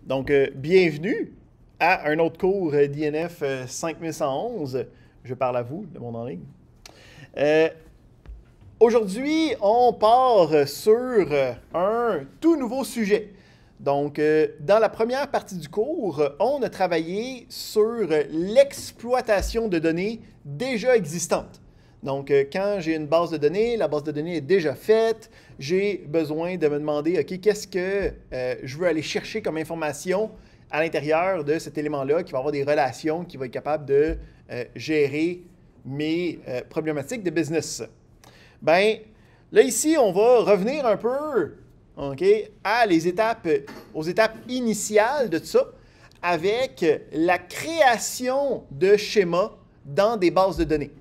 Donc, bienvenue à un autre cours d'INF 5111. Je parle à vous, le monde en ligne. Euh, Aujourd'hui, on part sur un tout nouveau sujet. Donc, dans la première partie du cours, on a travaillé sur l'exploitation de données déjà existantes. Donc, quand j'ai une base de données, la base de données est déjà faite, j'ai besoin de me demander, OK, qu'est-ce que je veux aller chercher comme information à l'intérieur de cet élément-là, qui va avoir des relations, qui va être capable de gérer mes problématiques de business. Ben, là ici, on va revenir un peu, OK, aux étapes initiales de tout ça, avec la création de schémas dans des bases de données.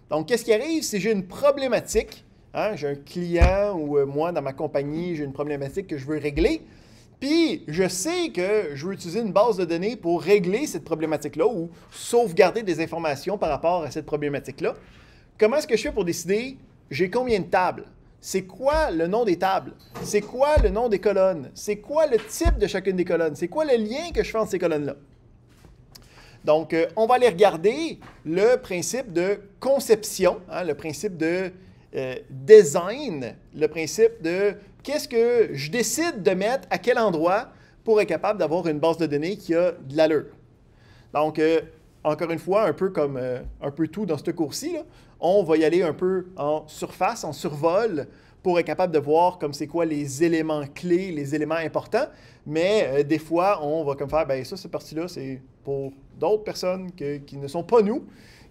Donc, qu'est-ce qui arrive si j'ai une problématique, hein, j'ai un client ou moi, dans ma compagnie, j'ai une problématique que je veux régler, puis je sais que je veux utiliser une base de données pour régler cette problématique-là ou sauvegarder des informations par rapport à cette problématique-là. Comment est-ce que je fais pour décider j'ai combien de tables? C'est quoi le nom des tables? C'est quoi le nom des colonnes? C'est quoi le type de chacune des colonnes? C'est quoi le lien que je fais entre ces colonnes-là? Donc, on va aller regarder le principe de conception, hein, le principe de design, le principe de qu'est-ce que je décide de mettre à quel endroit pour être capable d'avoir une base de données qui a de l'allure. Donc, encore une fois, un peu comme un peu tout dans ce cours-ci, on va y aller un peu en surface, en survol, pour être capable de voir comme c'est quoi les éléments clés, les éléments importants. Mais des fois, on va comme faire, ben ça, cette partie-là, c'est pour d'autres personnes qui ne sont pas nous,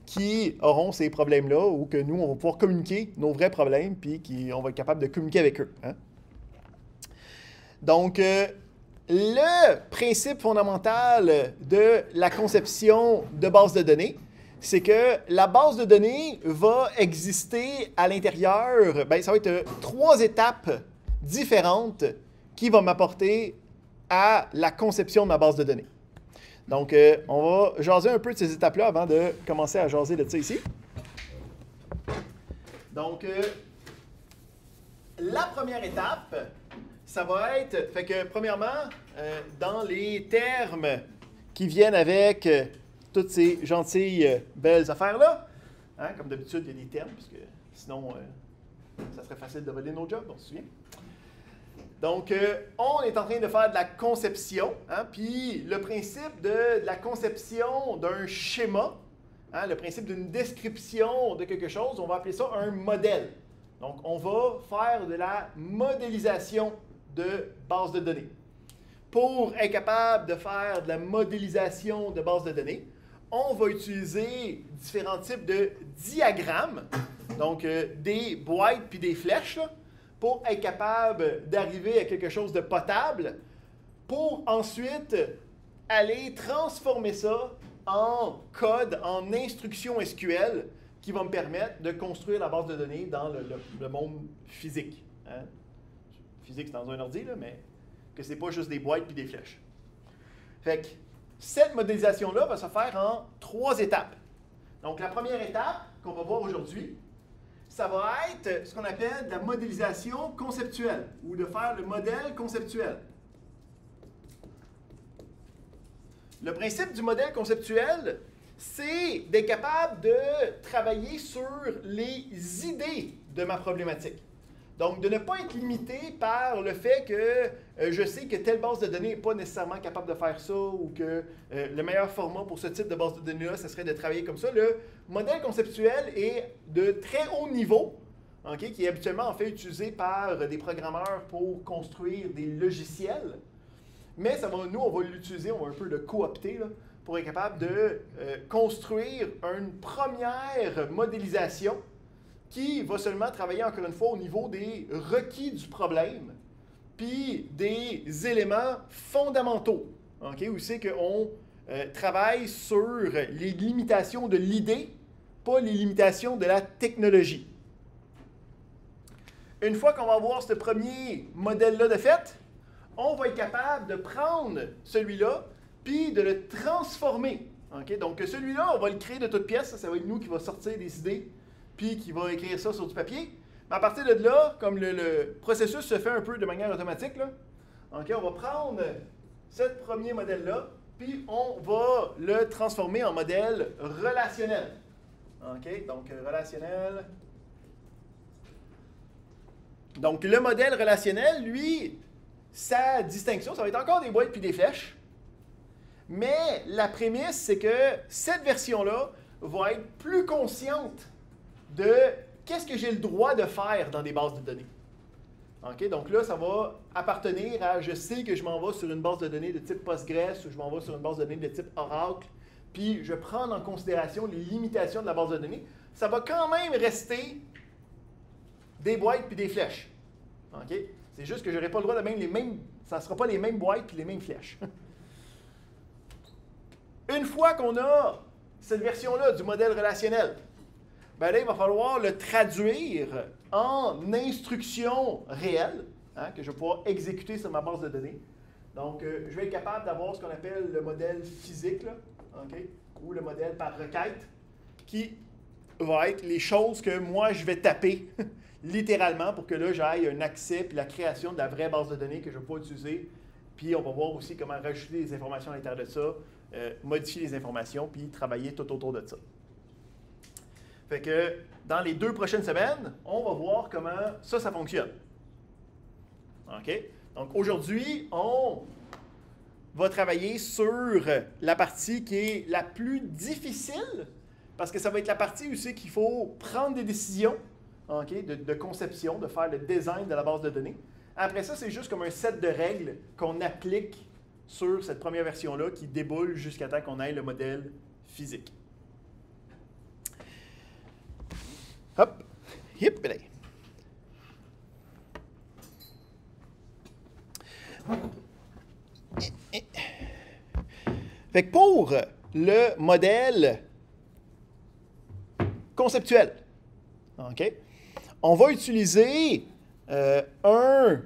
qui auront ces problèmes-là, ou que nous, on va pouvoir communiquer nos vrais problèmes, puis on va être capable de communiquer avec eux. Hein? Donc, le principe fondamental de la conception de base de données, c'est que la base de données va exister à l'intérieur, ben, ça va être trois étapes différentes qui vont m'apporter à la conception de ma base de données. Donc, on va jaser un peu de ces étapes-là avant de commencer à jaser de ça ici. Donc, la première étape, ça va être, fait que premièrement, dans les termes qui viennent avec toutes ces gentilles, belles affaires-là, hein, comme d'habitude, il y a des termes, parce que sinon, ça serait facile de voler nos jobs, on se souvient. Donc, on est en train de faire de la conception, hein, puis le principe de la conception d'un schéma, hein, le principe d'une description de quelque chose, on va appeler ça un modèle. Donc, on va faire de la modélisation de base de données. Pour être capable de faire de la modélisation de base de données, on va utiliser différents types de diagrammes, donc des boîtes puis des flèches, là, pour être capable d'arriver à quelque chose de potable, pour ensuite aller transformer ça en code, en instruction SQL, qui va me permettre de construire la base de données dans le monde physique. Hein? Physique, c'est dans un ordi, là, mais que c'est pas juste des boîtes puis des flèches. Fait que cette modélisation-là va se faire en trois étapes. Donc, la première étape qu'on va voir aujourd'hui, ça va être ce qu'on appelle de la modélisation conceptuelle, ou de faire le modèle conceptuel. Le principe du modèle conceptuel, c'est d'être capable de travailler sur les idées de ma problématique. Donc, de ne pas être limité par le fait que je sais que telle base de données n'est pas nécessairement capable de faire ça ou que le meilleur format pour ce type de base de données-là, ce serait de travailler comme ça. Le modèle conceptuel est de très haut niveau, okay, qui est habituellement en fait utilisé par des programmeurs pour construire des logiciels. Mais ça va, nous, on va l'utiliser, on va un peu le coopter là, pour être capable de construire une première modélisation qui va seulement travailler, encore une fois, au niveau des requis du problème, puis des éléments fondamentaux, okay, où c'est qu'on travaille sur les limitations de l'idée, pas les limitations de la technologie. Une fois qu'on va avoir ce premier modèle-là de fait, on va être capable de prendre celui-là, puis de le transformer. Okay? Donc celui-là, on va le créer de toutes pièces, ça va être nous qui va sortir des idées, puis qui va écrire ça sur du papier. Mais à partir de là, comme le processus se fait un peu de manière automatique, là, okay, on va prendre ce premier modèle-là, puis on va le transformer en modèle relationnel. OK? Donc, relationnel. Donc, le modèle relationnel, lui, sa distinction, ça va être encore des boîtes puis des flèches. Mais la prémisse, c'est que cette version-là va être plus consciente de qu'est-ce que j'ai le droit de faire dans des bases de données. Okay? Donc là, ça va appartenir à, je sais que je m'en vais sur une base de données de type Postgres ou je m'en vais sur une base de données de type Oracle, puis je vais prendre en considération les limitations de la base de données. Ça va quand même rester des boîtes puis des flèches. Okay? C'est juste que je n'aurai pas le droit de même les mêmes, ça ne sera pas les mêmes boîtes puis les mêmes flèches. Une fois qu'on a cette version-là du modèle relationnel, ben là, il va falloir le traduire en instructions réelles, hein, que je vais pouvoir exécuter sur ma base de données. Donc, je vais être capable d'avoir ce qu'on appelle le modèle physique, là, okay, ou le modèle par requête, qui va être les choses que moi, je vais taper littéralement pour que là, j'aille un accès puis la création de la vraie base de données que je vais pouvoir utiliser. Puis, on va voir aussi comment rajouter des informations à l'intérieur de ça, modifier les informations, puis travailler tout autour de ça. Fait que dans les 2 prochaines semaines, on va voir comment ça fonctionne. OK? Donc aujourd'hui, on va travailler sur la partie qui est la plus difficile, parce que ça va être la partie où c'est qu'il faut prendre des décisions, okay, de conception, de faire le design de la base de données. Après ça, c'est juste comme un set de règles qu'on applique sur cette première version-là qui déboule jusqu'à temps qu'on ait le modèle physique. Hop! Hip! Fait que pour le modèle conceptuel, okay, on va utiliser un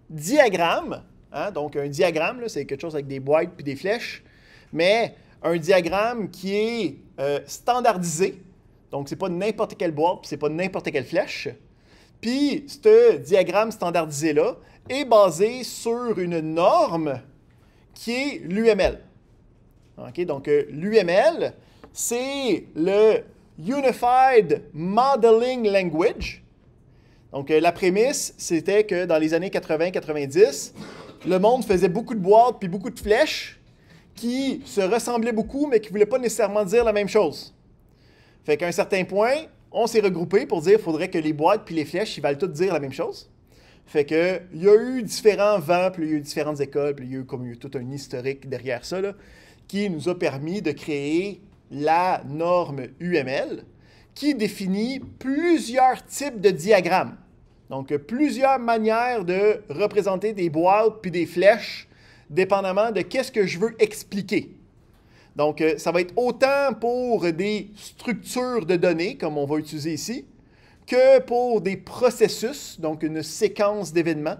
diagramme. Hein? Donc, un diagramme, c'est quelque chose avec des boîtes puis des flèches, mais un diagramme qui est standardisé. Donc, ce n'est pas n'importe quelle boîte, puis ce n'est pas n'importe quelle flèche. Puis, ce diagramme standardisé-là est basé sur une norme qui est l'UML. Okay? Donc, l'UML, c'est le Unified Modeling Language. Donc, la prémisse, c'était que dans les années 80-90, le monde faisait beaucoup de boîtes puis beaucoup de flèches qui se ressemblaient beaucoup, mais qui ne voulaient pas nécessairement dire la même chose. Fait qu'à un certain point, on s'est regroupé pour dire qu'il faudrait que les boîtes puis les flèches, ils valent toutes dire la même chose. Fait que il y a eu différents vents, puis il y a eu différentes écoles, puis il y a eu tout un historique derrière ça, là, qui nous a permis de créer la norme UML, qui définit plusieurs types de diagrammes. Donc, plusieurs manières de représenter des boîtes puis des flèches, dépendamment de qu'est-ce que je veux expliquer. Donc, ça va être autant pour des structures de données, comme on va utiliser ici, que pour des processus, donc une séquence d'événements,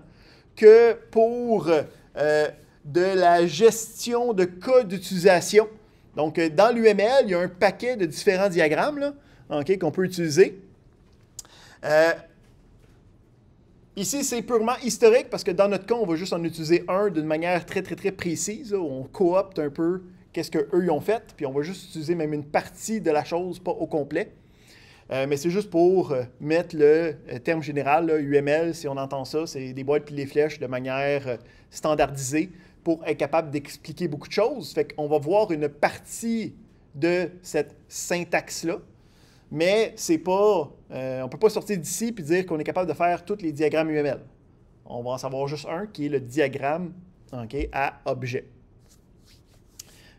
que pour de la gestion de cas d'utilisation. Donc, dans l'UML, il y a un paquet de différents diagrammes là, okay, qu'on peut utiliser. Ici, c'est purement historique parce que dans notre cas, on va juste en utiliser un d'une manière très, très, très précise. Là, où on coopte un peu qu'est-ce qu'eux ont fait, puis on va juste utiliser même une partie de la chose, pas au complet. Mais c'est juste pour mettre le terme général, là, UML, si on entend ça, c'est des boîtes puis des flèches de manière standardisée pour être capable d'expliquer beaucoup de choses. Fait qu'on va voir une partie de cette syntaxe-là, mais c'est pas, on ne peut pas sortir d'ici et dire qu'on est capable de faire tous les diagrammes UML. On va en savoir juste un, qui est le diagramme okay, à objet.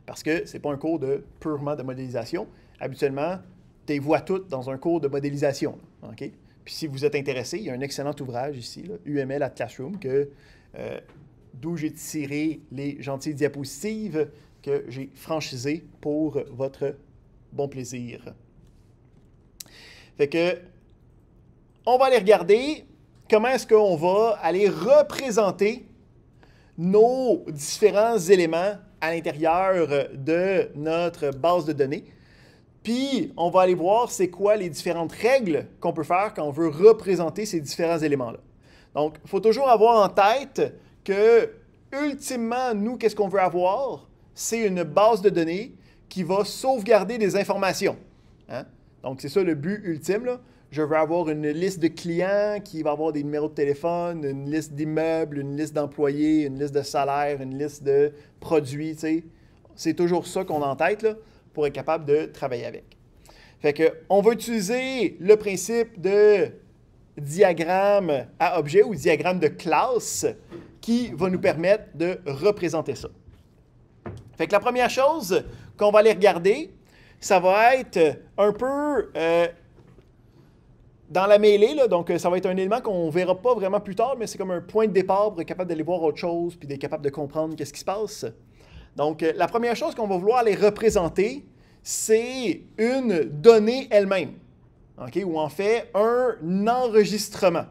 Parce que ce n'est pas un cours purement de modélisation. Habituellement, tu les vois toutes dans un cours de modélisation. Okay? Puis si vous êtes intéressé, il y a un excellent ouvrage ici, là, UML at Classroom, d'où j'ai tiré les gentilles diapositives que j'ai franchisées pour votre bon plaisir. Fait que, on va aller regarder comment est-ce qu'on va aller représenter nos différents éléments à l'intérieur de notre base de données. Puis, on va aller voir c'est quoi les différentes règles qu'on peut faire quand on veut représenter ces différents éléments-là. Donc, il faut toujours avoir en tête que ultimement, nous, qu'est-ce qu'on veut avoir? C'est une base de données qui va sauvegarder des informations. Hein? Donc, c'est ça le but ultime, là. Je veux avoir une liste de clients qui va avoir des numéros de téléphone, une liste d'immeubles, une liste d'employés, une liste de salaires, une liste de produits, tu sais. C'est toujours ça qu'on a en tête, là, pour être capable de travailler avec. Fait que, on va utiliser le principe de diagramme à objet ou diagramme de classe qui va nous permettre de représenter ça. Fait que la première chose qu'on va aller regarder, ça va être un peu dans la mêlée, là, donc ça va être un élément qu'on ne verra pas vraiment plus tard, mais c'est comme un point de départ pour être capable d'aller voir autre chose puis d'être capable de comprendre qu'est-ce qui se passe. Donc, la première chose qu'on va vouloir aller représenter, c'est une donnée elle-même, okay? Ou en fait, un enregistrement.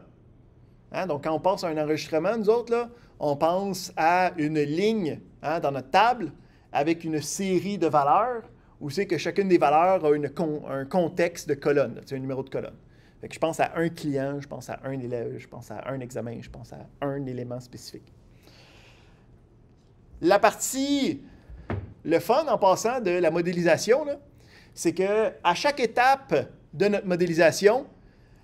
Hein? Donc, quand on pense à un enregistrement, nous autres, là, on pense à une ligne dans notre table avec une série de valeurs où c'est que chacune des valeurs a un contexte de colonne, un numéro de colonne. Fait que je pense à un client, je pense à un élève, je pense à un examen, je pense à un élément spécifique. La partie, le fun en passant de la modélisation, c'est qu'à chaque étape de notre modélisation,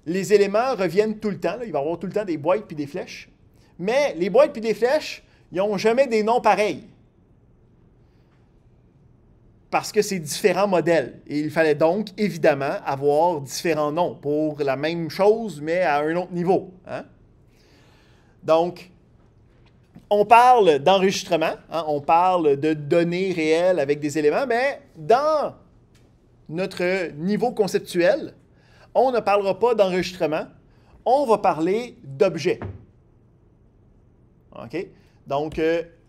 les éléments reviennent tout le temps. Là. Il va y avoir tout le temps des boîtes puis des flèches. Mais les boîtes puis des flèches, ils n'ont jamais des noms pareils. Parce que c'est différents modèles. Et il fallait donc, évidemment, avoir différents noms pour la même chose, mais à un autre niveau. Hein? Donc, on parle d'enregistrement, hein? On parle de données réelles avec des éléments, mais dans notre niveau conceptuel, on ne parlera pas d'enregistrement, on va parler d'objets. OK? Donc,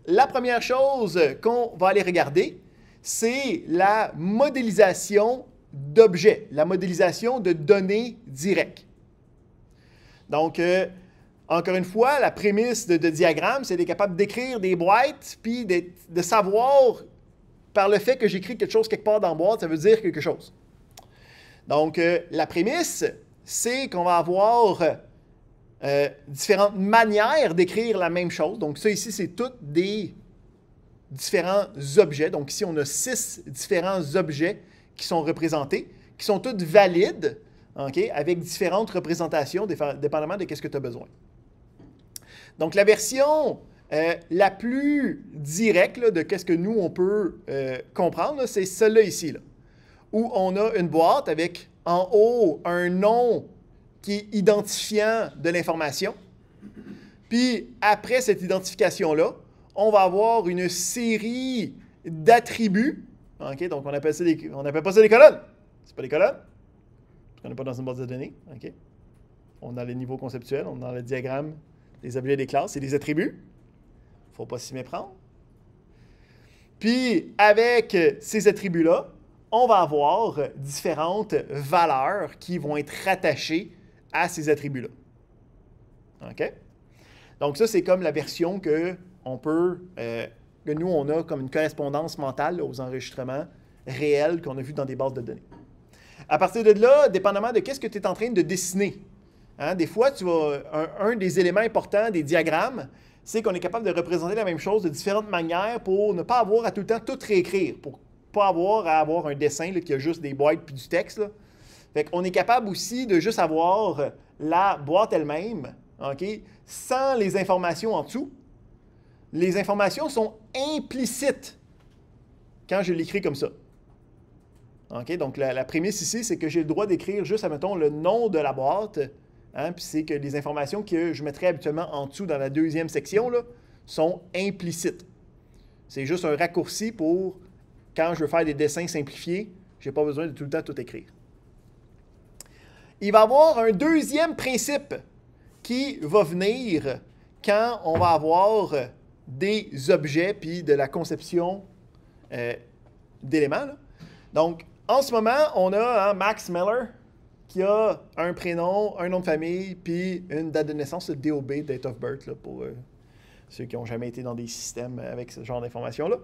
la première chose qu'on va aller regarder, c'est la modélisation d'objets, la modélisation de données directes. Donc, encore une fois, la prémisse de diagramme, c'est d'être capable d'écrire des boîtes, puis de savoir, par le fait que j'écris quelque chose quelque part dans la boîte, ça veut dire quelque chose. Donc, la prémisse, c'est qu'on va avoir différentes manières d'écrire la même chose. Donc, ça ici, c'est toutes des différents objets. Donc, ici, on a 6 différents objets qui sont représentés, qui sont toutes valides, okay, avec différentes représentations, dépendamment de ce que tu as besoin. Donc, la version la plus directe là, de ce que nous, on peut comprendre, c'est celle-là ici, là, où on a une boîte avec en haut un nom qui est identifiant de l'information. Puis, après cette identification-là, on va avoir une série d'attributs. Okay? Donc, on appelle pas ça des colonnes. C'est pas des colonnes. Parce qu'on n'est pas dans une base de données. Okay? On est dans le niveau conceptuel, on est dans le diagramme des objets et des classes. C'est des attributs. Il ne faut pas s'y méprendre. Puis, avec ces attributs-là, on va avoir différentes valeurs qui vont être rattachées à ces attributs-là. OK? Donc, ça, c'est comme la version que nous, on a comme une correspondance mentale là, aux enregistrements réels qu'on a vus dans des bases de données. À partir de là, dépendamment de qu'est-ce que tu es en train de dessiner, hein, des fois, un des éléments importants des diagrammes, c'est qu'on est capable de représenter la même chose de différentes manières pour ne pas avoir à tout le temps tout réécrire, pour ne pas avoir à avoir un dessin là, qui a juste des boîtes puis du texte. Là. Fait qu'on est capable aussi de juste avoir la boîte elle-même, okay, sans les informations en dessous. Les informations sont implicites quand je l'écris comme ça. Okay? Donc, la prémisse ici, c'est que j'ai le droit d'écrire juste, admettons, le nom de la boîte. Hein, puis c'est que les informations que je mettrais habituellement en dessous dans la deuxième section là, sont implicites. C'est juste un raccourci pour, quand je veux faire des dessins simplifiés, je n'ai pas besoin de tout le temps tout écrire. Il va y avoir un deuxième principe qui va venir quand on va avoir des objets puis de la conception d'éléments. Donc, en ce moment, on a Max Miller qui a un prénom, un nom de famille, puis une date de naissance, le DOB, Date of Birth, là, pour ceux qui n'ont jamais été dans des systèmes avec ce genre d'informations-là.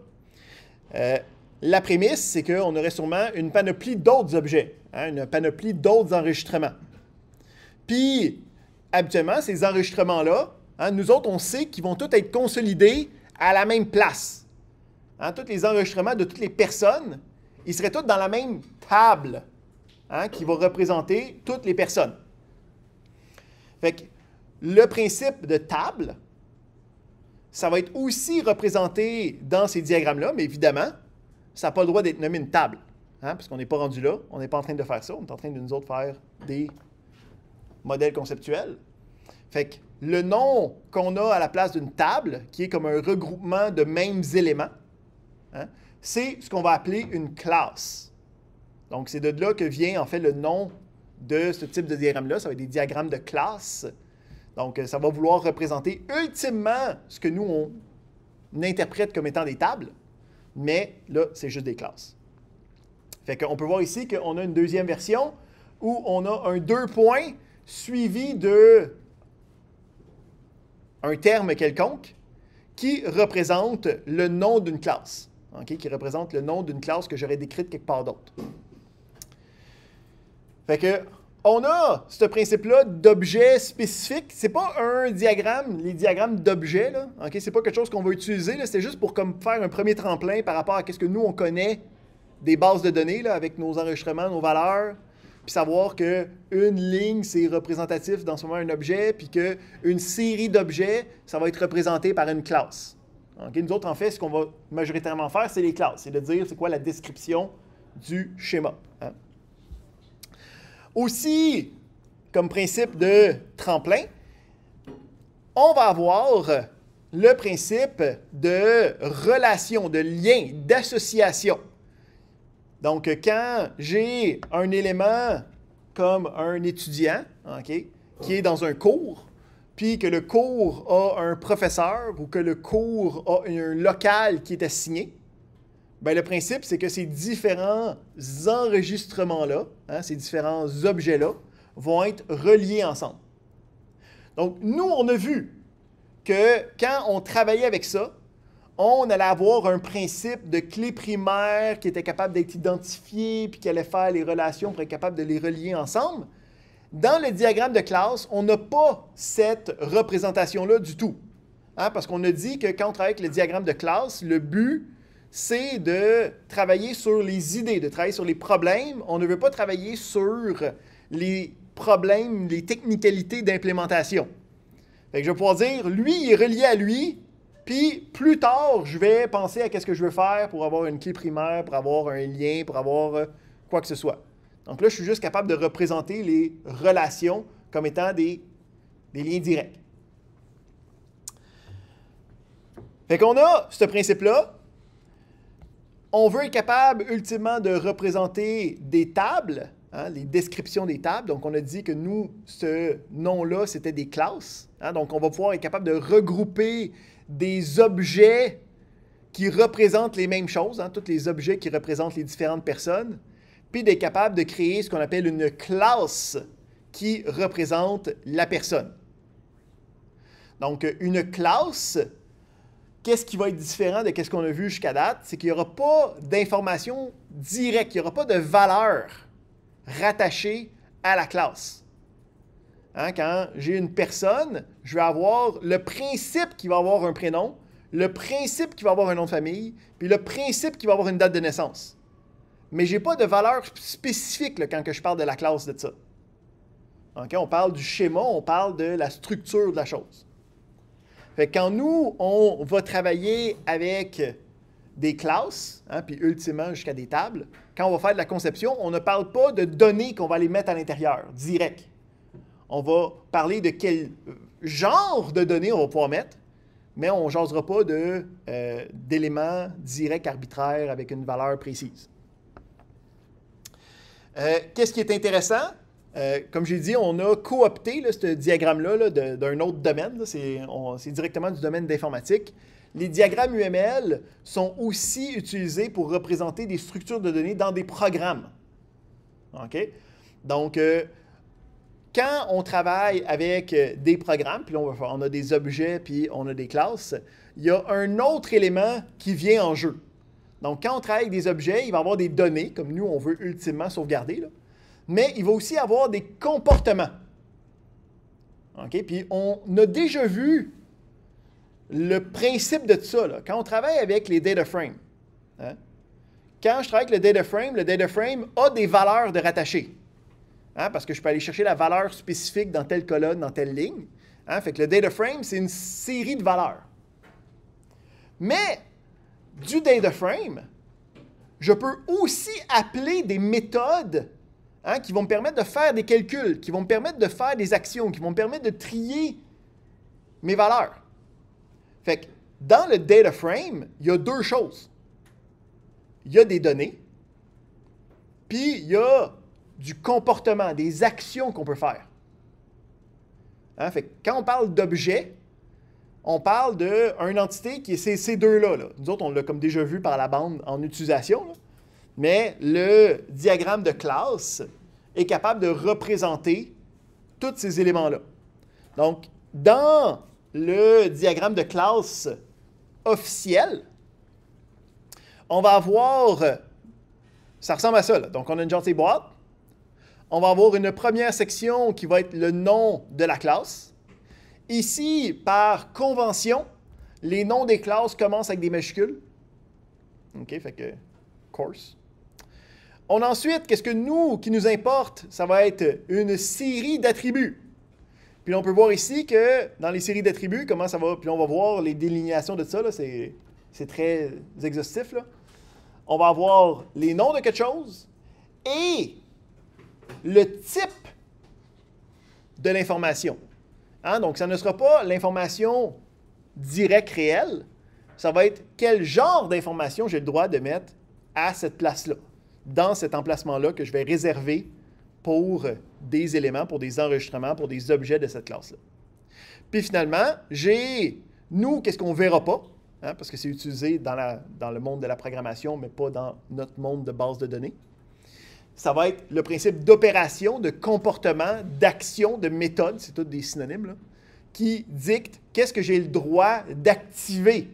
La prémisse, c'est qu'on aurait sûrement une panoplie d'autres objets, hein, une panoplie d'autres enregistrements. Puis, habituellement, ces enregistrements-là, hein, nous autres, on sait qu'ils vont tous être consolidés à la même place. Hein, tous les enregistrements de toutes les personnes, ils seraient tous dans la même table, hein, qui va représenter toutes les personnes. Fait que le principe de table, ça va être aussi représenté dans ces diagrammes-là, mais évidemment, ça n'a pas le droit d'être nommé une table, hein, parce qu'on n'est pas rendu là, on n'est pas en train de faire ça, on est en train de nous autres faire des modèles conceptuels. Fait que le nom qu'on a à la place d'une table, qui est comme un regroupement de mêmes éléments, hein, c'est ce qu'on va appeler une classe. Donc, c'est de là que vient en fait le nom de ce type de diagramme-là. Ça va être des diagrammes de classe. Donc, ça va vouloir représenter ultimement ce que nous, on interprète comme étant des tables, mais là, c'est juste des classes. Fait qu'on peut voir ici qu'on a une deuxième version où on a un 2 points suivi de un terme quelconque qui représente le nom d'une classe. Okay? Qui représente le nom d'une classe que j'aurais décrite quelque part d'autre. Fait que, on a ce principe-là d'objet spécifique. Ce n'est pas un diagramme, les diagrammes d'objets. Okay? Ce n'est pas quelque chose qu'on va utiliser. C'est juste pour comme, faire un premier tremplin par rapport à ce que nous, on connaît des bases de données là, avec nos enregistrements, nos valeurs, puis savoir qu'une ligne, c'est représentatif dans ce moment un objet, puis qu'une série d'objets, ça va être représenté par une classe. Okay? Nous autres, en fait, ce qu'on va majoritairement faire, c'est les classes. C'est de dire c'est quoi la description du schéma. Hein? Aussi, comme principe de tremplin, on va avoir le principe de relation, de lien, d'association. Donc, quand j'ai un élément comme un étudiant, okay, qui est dans un cours, puis que le cours a un professeur ou que le cours a un local qui est assigné, bien, le principe, c'est que ces différents enregistrements-là, hein, ces différents objets-là, vont être reliés ensemble. Donc, nous, on a vu que quand on travaillait avec ça, on allait avoir un principe de clé primaire qui était capable d'être identifié, puis qui allait faire les relations pour être capable de les relier ensemble. Dans le diagramme de classe, on n'a pas cette représentation-là du tout. Hein, parce qu'on a dit que quand on travaille avec le diagramme de classe, le but, c'est de travailler sur les idées, de travailler sur les problèmes. On ne veut pas travailler sur les problèmes, les technicalités d'implémentation. Fait que je vais pouvoir dire, lui, il est relié à lui, puis plus tard, je vais penser à qu'est-ce que je veux faire pour avoir une clé primaire, pour avoir un lien, pour avoir quoi que ce soit. Donc là, je suis juste capable de représenter les relations comme étant des liens directs. Fait qu'on a ce principe-là. On veut être capable, ultimement, de représenter des tables, hein, les descriptions des tables. Donc, on a dit que nous, ce nom-là, c'était des classes. Hein, donc, on va pouvoir être capable de regrouper des objets qui représentent les mêmes choses, hein, tous les objets qui représentent les différentes personnes, puis d'être capable de créer ce qu'on appelle une classe qui représente la personne. Donc, une classe, qu'est-ce qui va être différent de ce qu'on a vu jusqu'à date? C'est qu'il n'y aura pas d'information directe, il n'y aura pas de valeur rattachée à la classe. Hein, quand j'ai une personne, je vais avoir le principe qui va avoir un prénom, le principe qui va avoir un nom de famille, puis le principe qui va avoir une date de naissance. Mais je n'ai pas de valeur spécifique là, quand je parle de la classe de ça. Okay? On parle du schéma, on parle de la structure de la chose. Fait que quand nous, on va travailler avec des classes, hein, puis ultimement jusqu'à des tables, quand on va faire de la conception, on ne parle pas de données qu'on va les mettre à l'intérieur, direct. On va parler de quel genre de données on va pouvoir mettre, mais on ne jasera pas d'éléments directs, arbitraires, avec une valeur précise. Qu'est-ce qui est intéressant? Comme j'ai dit, on a coopté là, ce diagramme-là d'un autre domaine. C'est directement du domaine d'informatique. Les diagrammes UML sont aussi utilisés pour représenter des structures de données dans des programmes. OK? Donc, quand on travaille avec des programmes, puis on a des objets, puis on a des classes, il y a un autre élément qui vient en jeu. Donc, quand on travaille avec des objets, il va y avoir des données, comme nous, on veut ultimement sauvegarder, là. Mais il va aussi avoir des comportements. OK? Puis on a déjà vu le principe de tout ça, là, quand on travaille avec les data frames, hein, quand je travaille avec le data frame a des valeurs de rattacher. Hein, parce que je peux aller chercher la valeur spécifique dans telle colonne, dans telle ligne. Hein, fait que le data frame, c'est une série de valeurs. Mais du data frame, je peux aussi appeler des méthodes, hein, qui vont me permettre de faire des calculs, qui vont me permettre de faire des actions, qui vont me permettre de trier mes valeurs. Fait que dans le data frame, il y a deux choses. Il y a des données, puis il y a du comportement, des actions qu'on peut faire. Hein? Fait que quand on parle d'objet, on parle d'une entité qui est ces deux-là. Là. Nous autres, on l'a comme déjà vu par la bande en utilisation, là. Mais le diagramme de classe est capable de représenter tous ces éléments-là. Donc, dans le diagramme de classe officiel, on va avoir, ça ressemble à ça, là. Donc on a une gentille boîte, on va avoir une première section qui va être le nom de la classe. Ici, par convention, les noms des classes commencent avec des majuscules. OK, fait que course. On a ensuite, qu'est-ce que qui nous importe? Ça va être une série d'attributs. Puis on peut voir ici que dans les séries d'attributs, comment ça va, puis on va voir les délignations de ça, c'est très exhaustif, là. On va avoir les noms de quelque chose et le type de l'information. Hein? Donc, ça ne sera pas l'information directe réelle, ça va être quel genre d'information j'ai le droit de mettre à cette place-là, dans cet emplacement-là que je vais réserver pour des éléments, pour des enregistrements, pour des objets de cette classe-là. Puis finalement, qu'est-ce qu'on ne verra pas? Hein, parce que c'est utilisé dans le monde de la programmation, mais pas dans notre monde de base de données. Ça va être le principe d'opération, de comportement, d'action, de méthode, c'est tous des synonymes, là, qui dictent qu'est-ce que j'ai le droit d'activer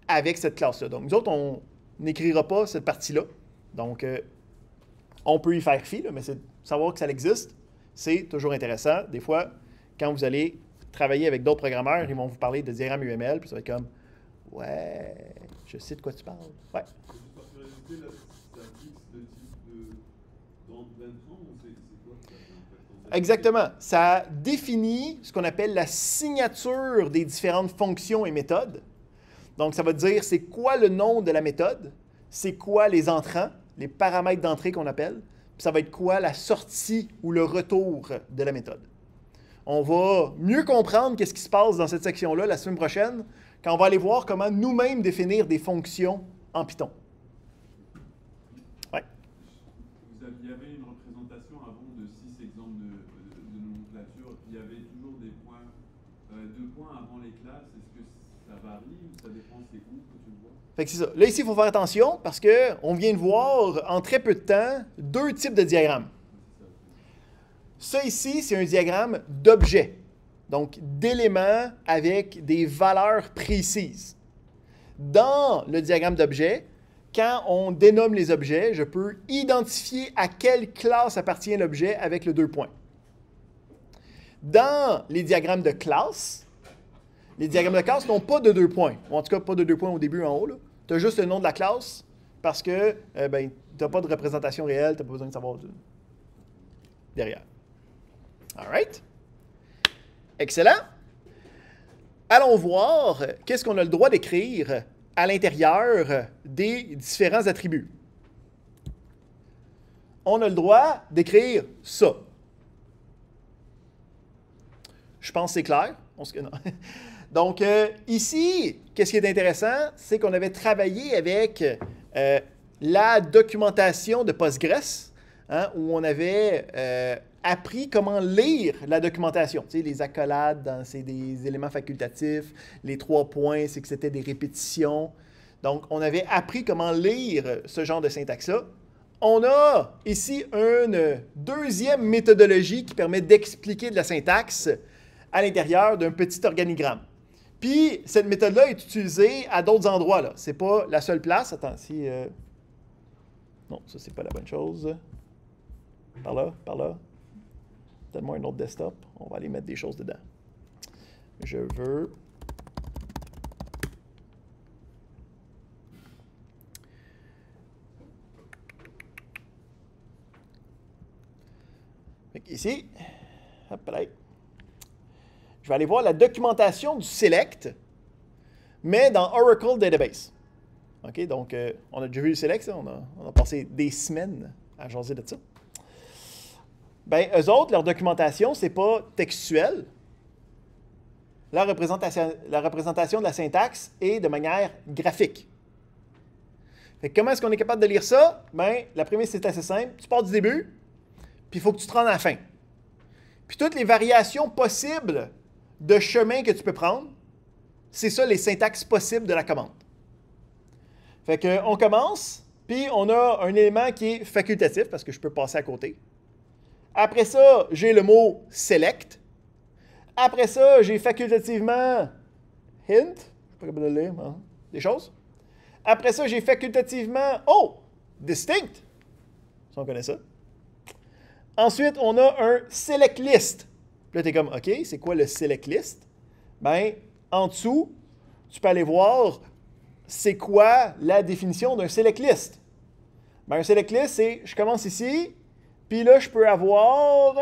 avec cette classe-là. Donc, nous autres, on n'écrira pas cette partie-là. Donc, on peut y faire fi, là, mais savoir que ça existe, c'est toujours intéressant. Des fois, quand vous allez travailler avec d'autres programmeurs, ils vont vous parler de diagramme UML, puis ça va être comme ouais, je sais de quoi tu parles. Ouais. Par curiosité, là, ça fixe le type d'entrant ou c'est quoi ça? Exactement. Ça définit ce qu'on appelle la signature des différentes fonctions et méthodes. Donc, ça va dire c'est quoi le nom de la méthode, c'est quoi les entrants, les paramètres d'entrée qu'on appelle, puis ça va être quoi la sortie ou le retour de la méthode. On va mieux comprendre qu'est-ce qui se passe dans cette section-là la semaine prochaine, quand on va aller voir comment nous-mêmes définir des fonctions en Python. Ouais. Il y avait une représentation avant de 6 exemples de nomenclature, puis il y avait toujours des points, 2 points avant les classes. Est-ce que ça varie ou ça dépend c'est où que tu le vois? Fait que c'est ça. Là, ici, il faut faire attention parce qu'on vient de voir en très peu de temps 2 types de diagrammes. Ça ici, c'est un diagramme d'objets. Donc, d'éléments avec des valeurs précises. Dans le diagramme d'objets, quand on dénomme les objets, je peux identifier à quelle classe appartient l'objet avec le 2 points. Dans les diagrammes de classe n'ont pas de 2 points. Ou en tout cas, pas de 2 points au début en haut. Tu as juste le nom de la classe parce que tu n'as pas de représentation réelle, tu n'as pas besoin de savoir derrière. All right? Excellent. Allons voir qu'est-ce qu'on a le droit d'écrire à l'intérieur des différents attributs. On a le droit d'écrire ça. Je pense que c'est clair. Non. Donc, ici, qu'est-ce qui est intéressant, c'est qu'on avait travaillé avec la documentation de Postgres, hein, où on avait appris comment lire la documentation. Tu sais, les accolades, c'est des éléments facultatifs. Les 3 points, c'est que c'était des répétitions. Donc, on avait appris comment lire ce genre de syntaxe-là. On a ici une deuxième méthodologie qui permet d'expliquer de la syntaxe à l'intérieur d'un petit organigramme. Puis, cette méthode-là est utilisée à d'autres endroits. Ce n'est pas la seule place. Attends, si... Non, ça, c'est pas la bonne chose. Par là, par là. Donne-moi un autre desktop. On va aller mettre des choses dedans. Je veux ici, hop là, je vais aller voir la documentation du select, mais dans Oracle Database. OK, donc, on a déjà vu le select, ça, on a passé des semaines à jaser de ça. Bien, eux autres, leur documentation, c'est pas textuel. La représentation de la syntaxe est de manière graphique. Fait que comment est-ce qu'on est capable de lire ça? Bien, la prémisse est assez simple. Tu pars du début, puis il faut que tu te rendes à la fin. Puis toutes les variations possibles de chemin que tu peux prendre, c'est ça les syntaxes possibles de la commande. Fait qu'on commence, puis on a un élément qui est facultatif, parce que je peux passer à côté. Après ça, j'ai le mot select. Après ça, j'ai facultativement hint. Je ne suis pas capable de le lire, hein? Des choses. Après ça, j'ai facultativement distinct. Si on connaît ça. Ensuite, on a un select list. Puis là, tu es comme, OK, c'est quoi le select list? Bien, en dessous, tu peux aller voir c'est quoi la définition d'un select list. Bien, un select list, c'est je commence ici, puis là, je peux avoir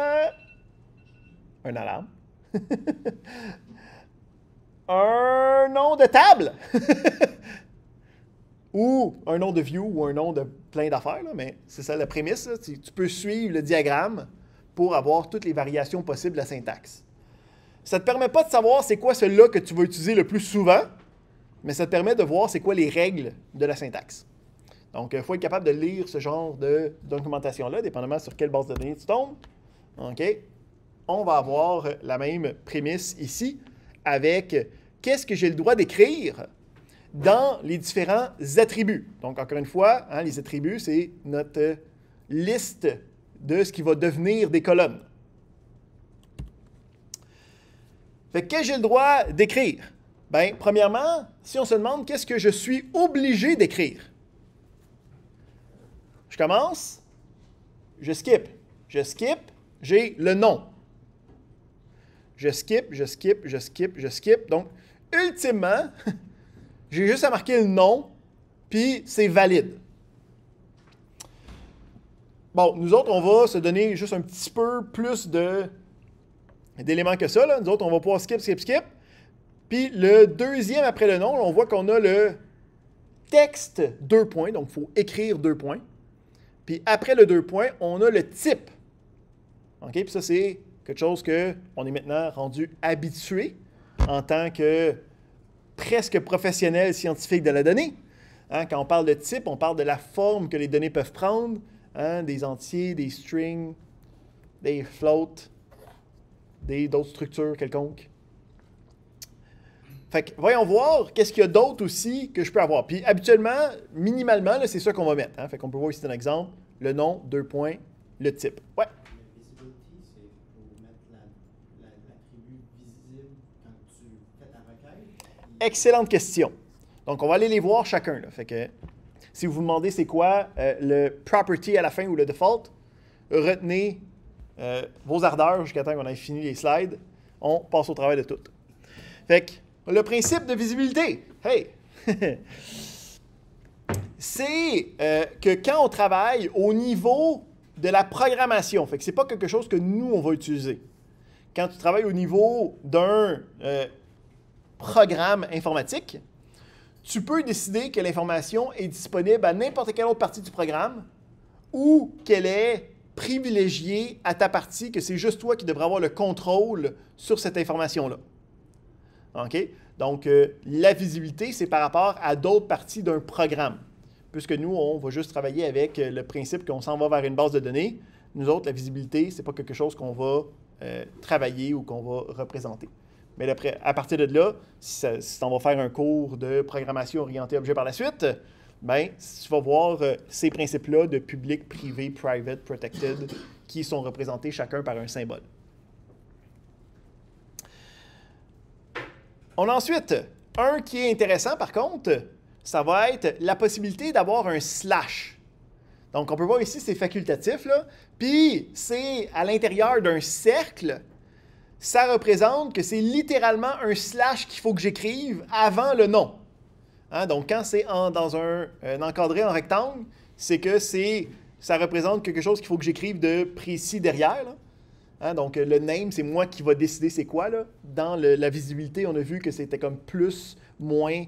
un alarme. Un nom de table. Ou un nom de view ou un nom de plein d'affaires, mais c'est ça la prémisse. Là. Tu peux suivre le diagramme pour avoir toutes les variations possibles de la syntaxe. Ça ne te permet pas de savoir c'est quoi celui-là que tu vas utiliser le plus souvent, mais ça te permet de voir c'est quoi les règles de la syntaxe. Donc, il faut être capable de lire ce genre de documentation-là, dépendamment sur quelle base de données tu tombes. OK? On va avoir la même prémisse ici avec qu'est-ce que j'ai le droit d'écrire dans les différents attributs. Donc, encore une fois, hein, les attributs, c'est notre liste de ce qui va devenir des colonnes. Fait que qu'est-ce que j'ai le droit d'écrire? Bien, premièrement, si on se demande qu'est-ce que je suis obligé d'écrire, je commence, je skip, j'ai le nom. Je skip. Donc, ultimement, j'ai juste à marquer le nom, puis c'est valide. Bon, nous autres, on va se donner juste un petit peu plus d'éléments que ça. Là. Nous autres, on va pouvoir skip. Puis le deuxième après le nom, là, on voit qu'on a le texte 2 points, donc il faut écrire 2 points. Puis après le 2 points, on a le type. OK? Puis ça, c'est quelque chose qu'on est maintenant rendu habitué en tant que presque professionnel scientifique de la donnée. Hein? Quand on parle de type, on parle de la forme que les données peuvent prendre, hein? Des entiers, des strings, des floats, d'autres structures quelconques. Fait que voyons voir qu'est-ce qu'il y a d'autre aussi que je peux avoir. Puis habituellement, minimalement, là, c'est ça qu'on va mettre. Hein? Fait qu'on peut voir ici un exemple, le nom, 2 points, le type. Ouais. Visibility, c'est pour mettre l'attribut visible quand tu fais ta requête. Excellente question. Donc, on va aller les voir chacun. Là. Fait que si vous vous demandez c'est quoi le property à la fin ou le default, retenez vos ardeurs jusqu'à temps qu'on ait fini les slides. On passe au travail de tout. Fait que le principe de visibilité, hey! C'est que quand on travaille au niveau de la programmation, fait que c'est pas quelque chose que nous, on va utiliser. Quand tu travailles au niveau d'un programme informatique, tu peux décider que l'information est disponible à n'importe quelle autre partie du programme ou qu'elle est privilégiée à ta partie, que c'est juste toi qui devrais avoir le contrôle sur cette information-là. OK? Donc, la visibilité, c'est par rapport à d'autres parties d'un programme. Puisque nous, on va juste travailler avec le principe qu'on s'en va vers une base de données. Nous autres, la visibilité, ce n'est pas quelque chose qu'on va travailler ou qu'on va représenter. Mais après, à partir de là, si on va faire un cours de programmation orientée objet par la suite, bien, tu vas voir ces principes-là de public, privé, private, protected, qui sont représentés chacun par un symbole. On a ensuite un qui est intéressant, par contre, ça va être la possibilité d'avoir un slash. Donc, on peut voir ici, c'est facultatif, là. Puis, c'est à l'intérieur d'un cercle. Ça représente que c'est littéralement un slash qu'il faut que j'écrive avant le nom. Hein? Donc, quand c'est dans un encadré en rectangle, c'est que ça représente quelque chose qu'il faut que j'écrive de précis derrière. Là. Hein, donc, le name, c'est moi qui va décider c'est quoi. Là. Dans la visibilité, on a vu que c'était comme plus, moins,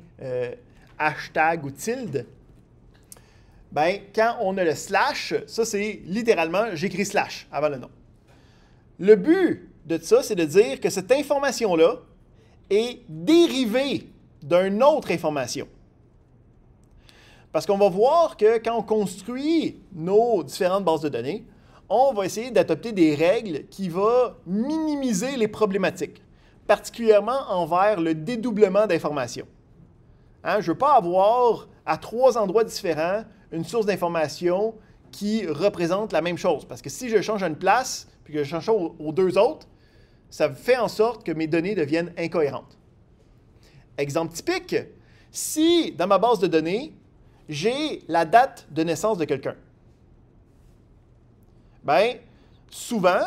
hashtag ou tilde. Ben, quand on a le slash, ça c'est littéralement, j'écris slash avant le nom. Le but de ça, c'est de dire que cette information-là est dérivée d'une autre information. Parce qu'on va voir que quand on construit nos différentes bases de données, on va essayer d'adopter des règles qui vont minimiser les problématiques, particulièrement envers le dédoublement d'informations. Hein, je ne veux pas avoir à 3 endroits différents une source d'information qui représente la même chose. Parce que si je change à une place, puis que je change aux 2 autres, ça fait en sorte que mes données deviennent incohérentes. Exemple typique, si dans ma base de données, j'ai la date de naissance de quelqu'un, bien, souvent,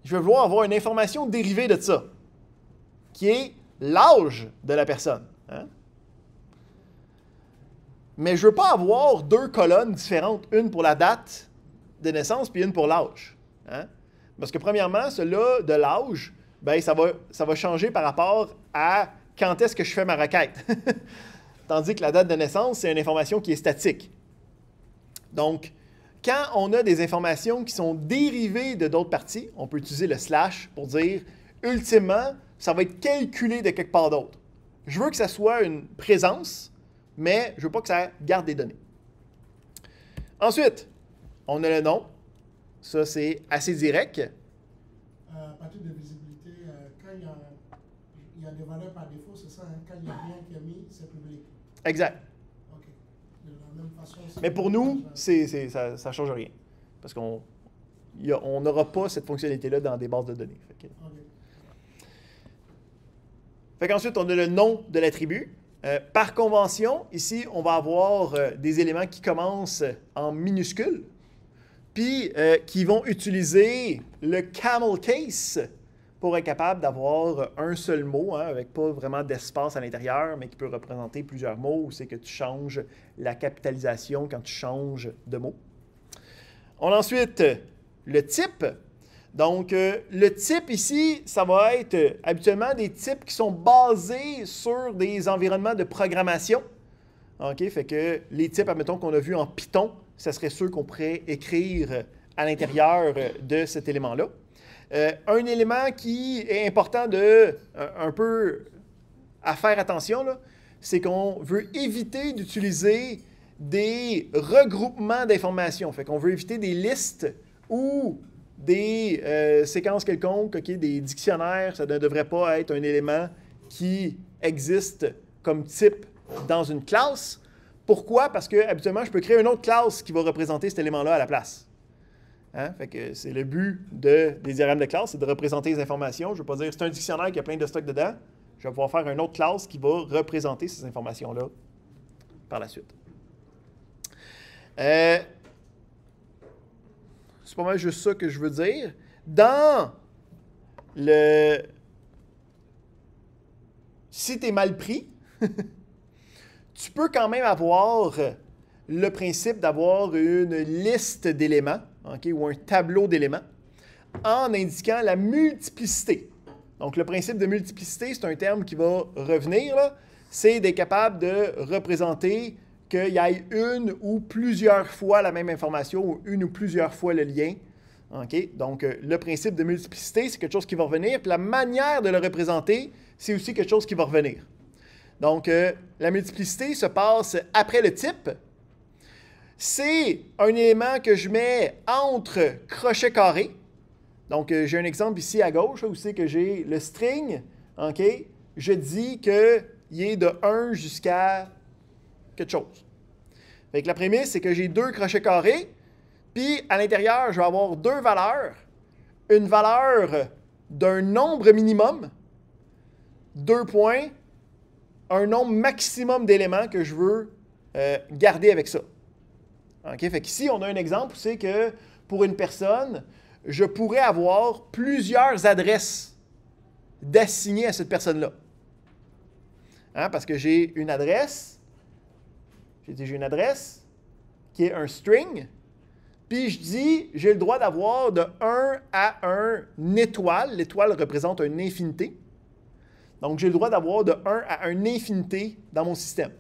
je vais vouloir avoir une information dérivée de ça, qui est l'âge de la personne. Hein? Mais je ne veux pas avoir 2 colonnes différentes, une pour la date de naissance puis une pour l'âge. Hein? Parce que premièrement, celui-là de l'âge, ben, ça va changer par rapport à quand est-ce que je fais ma requête. Tandis que la date de naissance, c'est une information qui est statique. Donc, quand on a des informations qui sont dérivées de d'autres parties, on peut utiliser le slash pour dire, ultimement, ça va être calculé de quelque part d'autre. Je veux que ça soit une présence, mais je ne veux pas que ça garde des données. Ensuite, on a le nom. Ça, c'est assez direct. À partir de visibilité, quand il y a des valeurs par défaut, c'est ça, hein? Quand il n'y a rien qui est mis, c'est public. Exact. OK. De la même façon, mais pour nous, ça ne change rien. Parce qu'on n'aura pas cette fonctionnalité-là dans des bases de données. Fait qu'ensuite, on a le nom de l'attribut. Par convention, ici, on va avoir des éléments qui commencent en minuscules, puis qui vont utiliser le camel case pour être capable d'avoir un seul mot, hein, avec pas vraiment d'espace à l'intérieur, mais qui peut représenter plusieurs mots, où c'est que tu changes la capitalisation quand tu changes de mot. On a ensuite le type. Donc, le type ici, ça va être habituellement des types qui sont basés sur des environnements de programmation. OK? Fait que les types, admettons, qu'on a vus en Python, ça serait ceux qu'on pourrait écrire à l'intérieur de cet élément-là. Un élément qui est important un peu à faire attention, c'est qu'on veut éviter d'utiliser des regroupements d'informations. Fait qu'on veut éviter des listes ou des séquences quelconques, okay, des dictionnaires. Ça ne devrait pas être un élément qui existe comme type dans une classe. Pourquoi? Parce que habituellement, je peux créer une autre classe qui va représenter cet élément-là à la place. Hein? Fait que c'est le but des diagrammes de classe, c'est de représenter les informations. Je ne veux pas dire c'est un dictionnaire qui a plein de stock dedans. Je vais pouvoir faire une autre classe qui va représenter ces informations-là par la suite. C'est pas mal juste ça que je veux dire. Si tu es mal pris, tu peux quand même avoir le principe d'avoir une liste d'éléments, okay, ou un tableau d'éléments, en indiquant la multiplicité. Donc, le principe de multiplicité, c'est un terme qui va revenir, c'est d'être capable de représenter qu'il y ait une ou plusieurs fois la même information ou une ou plusieurs fois le lien. Okay? Donc, le principe de multiplicité, c'est quelque chose qui va revenir, puis la manière de le représenter, c'est aussi quelque chose qui va revenir. Donc, la multiplicité se passe après le type. C'est un élément que je mets entre crochets carrés. Donc, j'ai un exemple ici à gauche, où c'est que j'ai le string. Okay? Je dis qu'il est de 1 jusqu'à quelque chose. Fait que la prémisse, c'est que j'ai 2 crochets carrés, puis à l'intérieur, je vais avoir 2 valeurs. Une valeur d'un nombre minimum, 2 points, un nombre maximum d'éléments que je veux garder avec ça. Okay? Fait qu'ici, on a un exemple où c'est que pour une personne, je pourrais avoir plusieurs adresses d'assigner à cette personne-là. Hein? Parce que j'ai une adresse qui est un string, Puis je dis, j'ai le droit d'avoir de 1 à une étoile. L'étoile représente une infinité. Donc, j'ai le droit d'avoir de 1 à une infinité dans mon système.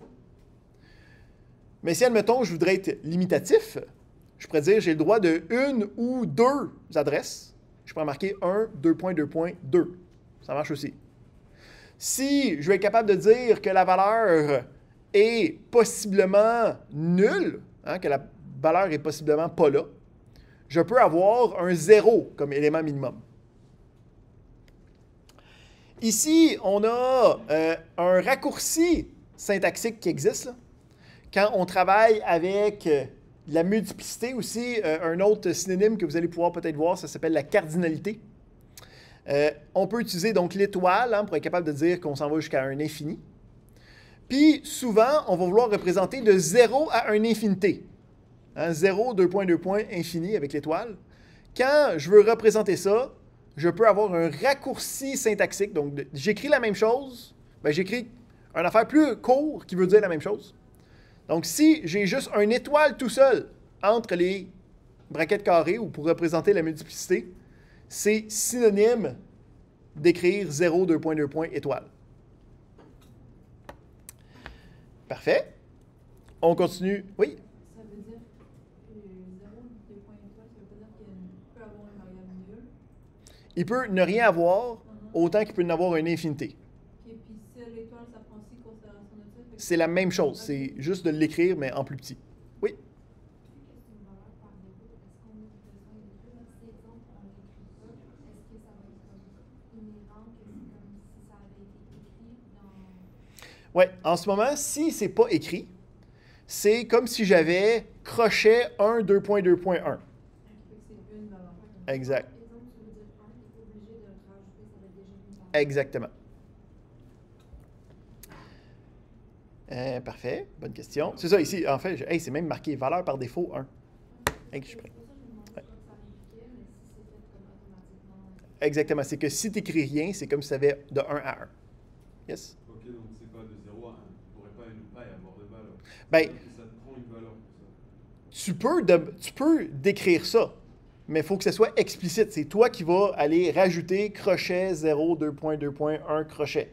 Mais si, admettons, je voudrais être limitatif, je pourrais dire j'ai le droit de une ou deux adresses. Je pourrais marquer 1, 2.2.2. Ça marche aussi. Si je vais être capable de dire que la valeur est possiblement nulle, hein, que la valeur est possiblement pas là, je peux avoir un 0 comme élément minimum. Ici, on a un raccourci syntaxique qui existe là. Quand on travaille avec la multiplicité aussi, un autre synonyme que vous allez pouvoir peut-être voir, ça s'appelle la cardinalité. On peut utiliser donc l'étoile hein, pour être capable de dire qu'on s'en va jusqu'à un infini. Puis souvent, on va vouloir représenter de 0 à une infinité. Hein, 0, 2 points, infini avec l'étoile. Quand je veux représenter ça, je peux avoir un raccourci syntaxique. Donc, j'écris la même chose, bien, j'écris une affaire plus court qui veut dire la même chose. Donc, si j'ai juste une étoile tout seul entre les braquettes carrées ou pour représenter la multiplicité, c'est synonyme d'écrire 0, 2 points, étoile. Parfait. On continue. Oui? Ça veut dire que 0, 2 points étoile, ça veut pas dire qu'il peut avoir une variable nulle. Il peut ne rien avoir autant qu'il peut en avoir une infinité. Et puis si l'étoile, ça prend aussi considération de ça. C'est la même chose. C'est juste de l'écrire, mais en plus petit. Oui? Oui, en ce moment, si ce n'est pas écrit, c'est comme si j'avais crochet 1, 2.2.1. Exact. Exactement. Parfait, bonne question. C'est ça ici, en fait, hey, c'est même marqué valeur par défaut 1. Hey, je suis prêt. Ouais. Exactement, c'est que si tu n'écris rien, c'est comme si tu avais de 1 à 1. Yes? Ok, donc c'est pas de 0 à 1. Tu pourrais pas ne pas y avoir de valeur. Ben, Ça te prend une valeur pour ça. tu peux décrire ça, mais il faut que ce soit explicite. C'est toi qui vas aller rajouter crochet 0, 2.2.1 crochet.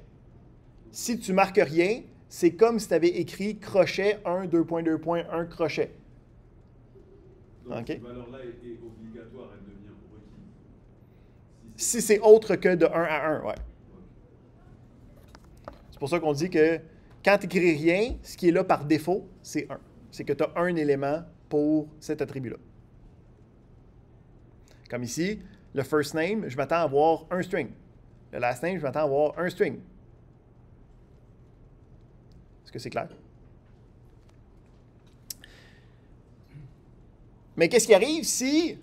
Si tu marques rien, c'est comme si tu avais écrit crochet 1, 2.2.1 crochet. Donc OK. cette valeur-là est obligatoire, elle devient requise. Si c'est autre que de 1 à 1, ouais. C'est pour ça qu'on dit que quand tu n'écris rien, ce qui est là par défaut, c'est 1. C'est que tu as un élément pour cet attribut-là. Comme ici, le first name, je m'attends à avoir un string. Le last name, je m'attends à avoir un string. Est-ce que c'est clair? Mais qu'est-ce qui arrive si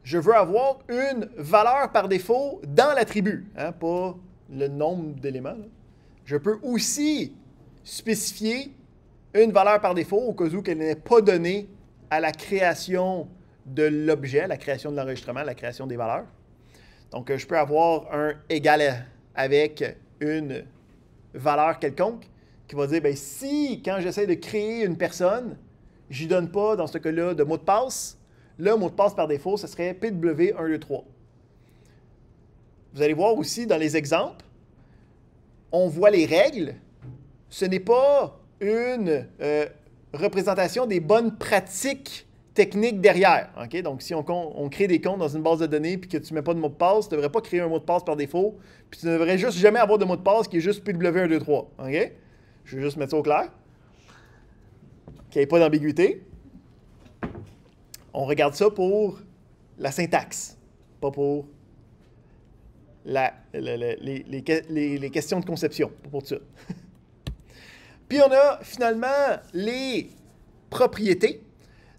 je veux avoir une valeur par défaut dans l'attribut, hein, pas le nombre d'éléments. Là. Je peux aussi spécifier une valeur par défaut au cas où qu'elle n'est pas donnée à la création de l'objet, à la création de l'enregistrement, à la création des valeurs. Donc, je peux avoir un égal avec une valeur quelconque qui va dire, bien, si, quand j'essaie de créer une personne, je n'y donne pas, dans ce cas-là, de mot de passe, le mot de passe par défaut, ce serait PW123. Vous allez voir aussi dans les exemples, on voit les règles. Ce n'est pas une représentation des bonnes pratiques techniques derrière. Okay? Donc, si on crée des comptes dans une base de données et que tu ne mets pas de mot de passe, tu ne devrais pas créer un mot de passe par défaut, puis tu ne devrais juste jamais avoir de mot de passe qui est juste PW123. Okay? Je vais juste mettre ça au clair. Qu'il n'y ait pas d'ambiguïté. On regarde ça pour la syntaxe, pas pour les questions de conception, pas pour tout ça. Puis on a finalement les propriétés.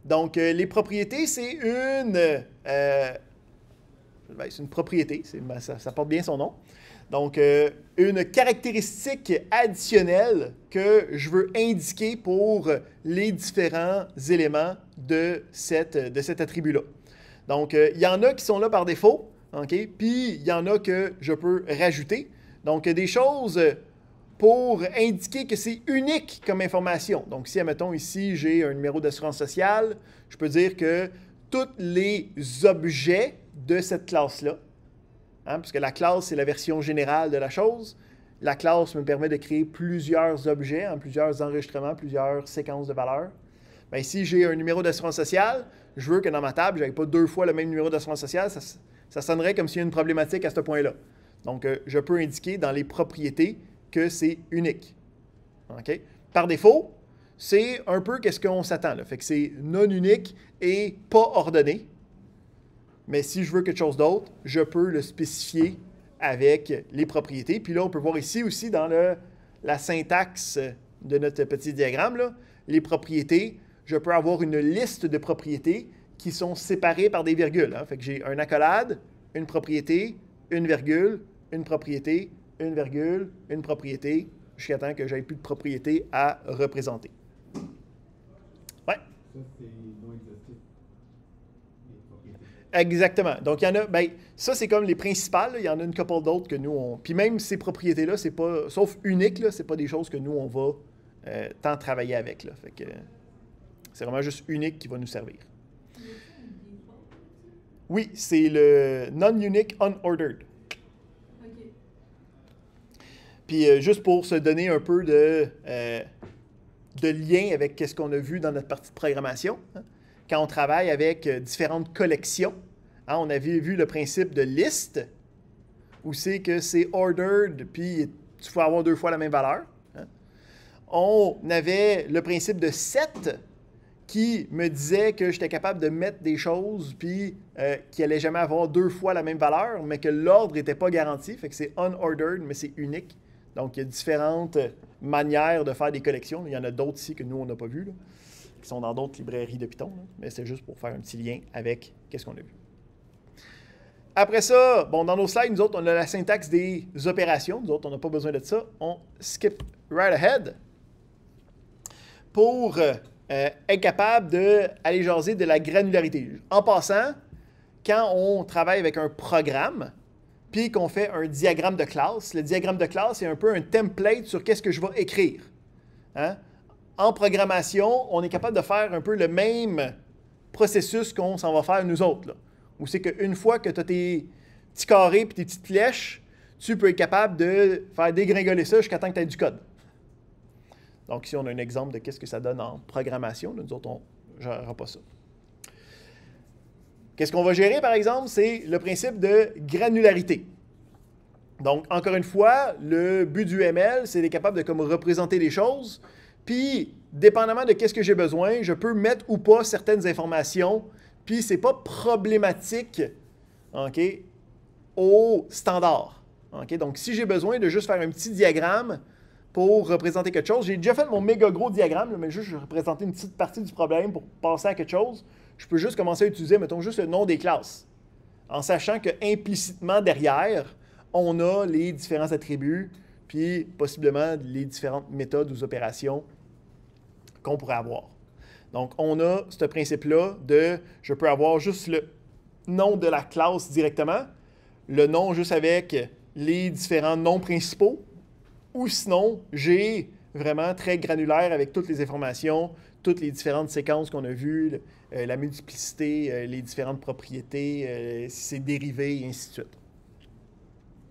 Donc, les propriétés, c'est une propriété, ça porte bien son nom. Donc, une caractéristique additionnelle que je veux indiquer pour les différents éléments de cet attribut-là. Donc, il y en a qui sont là par défaut, OK? Puis, il y en a que je peux rajouter. Donc, des choses pour indiquer que c'est unique comme information. Donc, si, admettons, ici, j'ai un numéro d'assurance sociale, je peux dire que tous les objets de cette classe-là. Hein, puisque la classe, c'est la version générale de la chose. La classe me permet de créer plusieurs objets, plusieurs enregistrements, plusieurs séquences de valeurs. Bien, si j'ai un numéro d'assurance sociale, je veux que dans ma table, je n'avais pas 2 fois le même numéro d'assurance sociale. Ça sonnerait comme s'il y a une problématique à ce point-là. Donc, je peux indiquer dans les propriétés que c'est unique. OK? Par défaut, c'est un peu qu'est-ce qu'on s'attend. Fait que c'est non unique et pas ordonné. Mais si je veux quelque chose d'autre, je peux le spécifier avec les propriétés. Puis là, on peut voir ici aussi dans la syntaxe de notre petit diagramme, là, les propriétés, je peux avoir une liste de propriétés qui sont séparées par des virgules. Hein. Fait que j'ai une accolade, une propriété, une virgule, une propriété, une virgule, une propriété, jusqu'à temps que j'aie plus de propriétés à représenter. Ouais. Ça, c'est non exhaustif. Les propriétés. Exactement. Donc, il y en a, bien, ça, c'est comme les principales. Là. Il y en a une couple d'autres que nous, on... Puis même ces propriétés-là, c'est pas, sauf unique, là, c'est pas des choses que nous, on va tant travailler avec. Là. Fait que c'est vraiment juste unique qui va nous servir. Oui, c'est le non-unique unordered. OK. Puis juste pour se donner un peu de lien avec ce qu'on a vu dans notre partie de programmation, hein, quand on travaille avec différentes collections, hein, on avait vu le principe de liste, où c'est que c'est ordered, puis tu peux avoir 2 fois la même valeur. Hein. On avait le principe de set, qui me disait que j'étais capable de mettre des choses, puis qui n'allaient jamais avoir 2 fois la même valeur, mais que l'ordre n'était pas garanti. Fait que c'est unordered, mais c'est unique. Donc, il y a différentes manières de faire des collections. Il y en a d'autres ici que nous, on n'a pas vues, là, qui sont dans d'autres librairies de Python. Là. Mais c'est juste pour faire un petit lien avec ce qu'on a vu. Après ça, bon, dans nos slides, nous autres, on a la syntaxe des opérations. Nous autres, on n'a pas besoin de ça. On skip right ahead pour être capable d'aller jaser de la granularité. En passant, quand on travaille avec un programme, puis qu'on fait un diagramme de classe, le diagramme de classe est un peu un template sur qu'est-ce que je vais écrire. Hein? En programmation, on est capable de faire un peu le même processus qu'on s'en va faire nous autres. Là. Où c'est qu'une fois que tu as tes petits carrés et tes petites flèches, tu peux être capable de faire dégringoler ça jusqu'à temps que tu aies du code. Donc ici, on a un exemple de qu'est-ce que ça donne en programmation. Nous autres, on ne gérera pas ça. Qu'est-ce qu'on va gérer, par exemple? C'est le principe de granularité. Donc, encore une fois, le but du ML, c'est d'être capable de comme, représenter les choses. Puis, dépendamment de qu'est-ce que j'ai besoin, je peux mettre ou pas certaines informations. Puis, ce n'est pas problématique, okay, au standard. Okay? Donc, si j'ai besoin de juste faire un petit diagramme pour représenter quelque chose, j'ai déjà fait mon méga gros diagramme, là, mais juste je vais représenter une petite partie du problème pour passer à quelque chose. Je peux juste commencer à utiliser, mettons, juste le nom des classes, en sachant que implicitement derrière, on a les différents attributs, puis possiblement les différentes méthodes ou opérations qu'on pourrait avoir. Donc, on a ce principe-là de, je peux avoir juste le nom de la classe directement, le nom juste avec les différents noms principaux, ou sinon, j'ai vraiment très granulaire avec toutes les informations, toutes les différentes séquences qu'on a vues, la multiplicité, les différentes propriétés, si c'est dérivé, et ainsi de suite.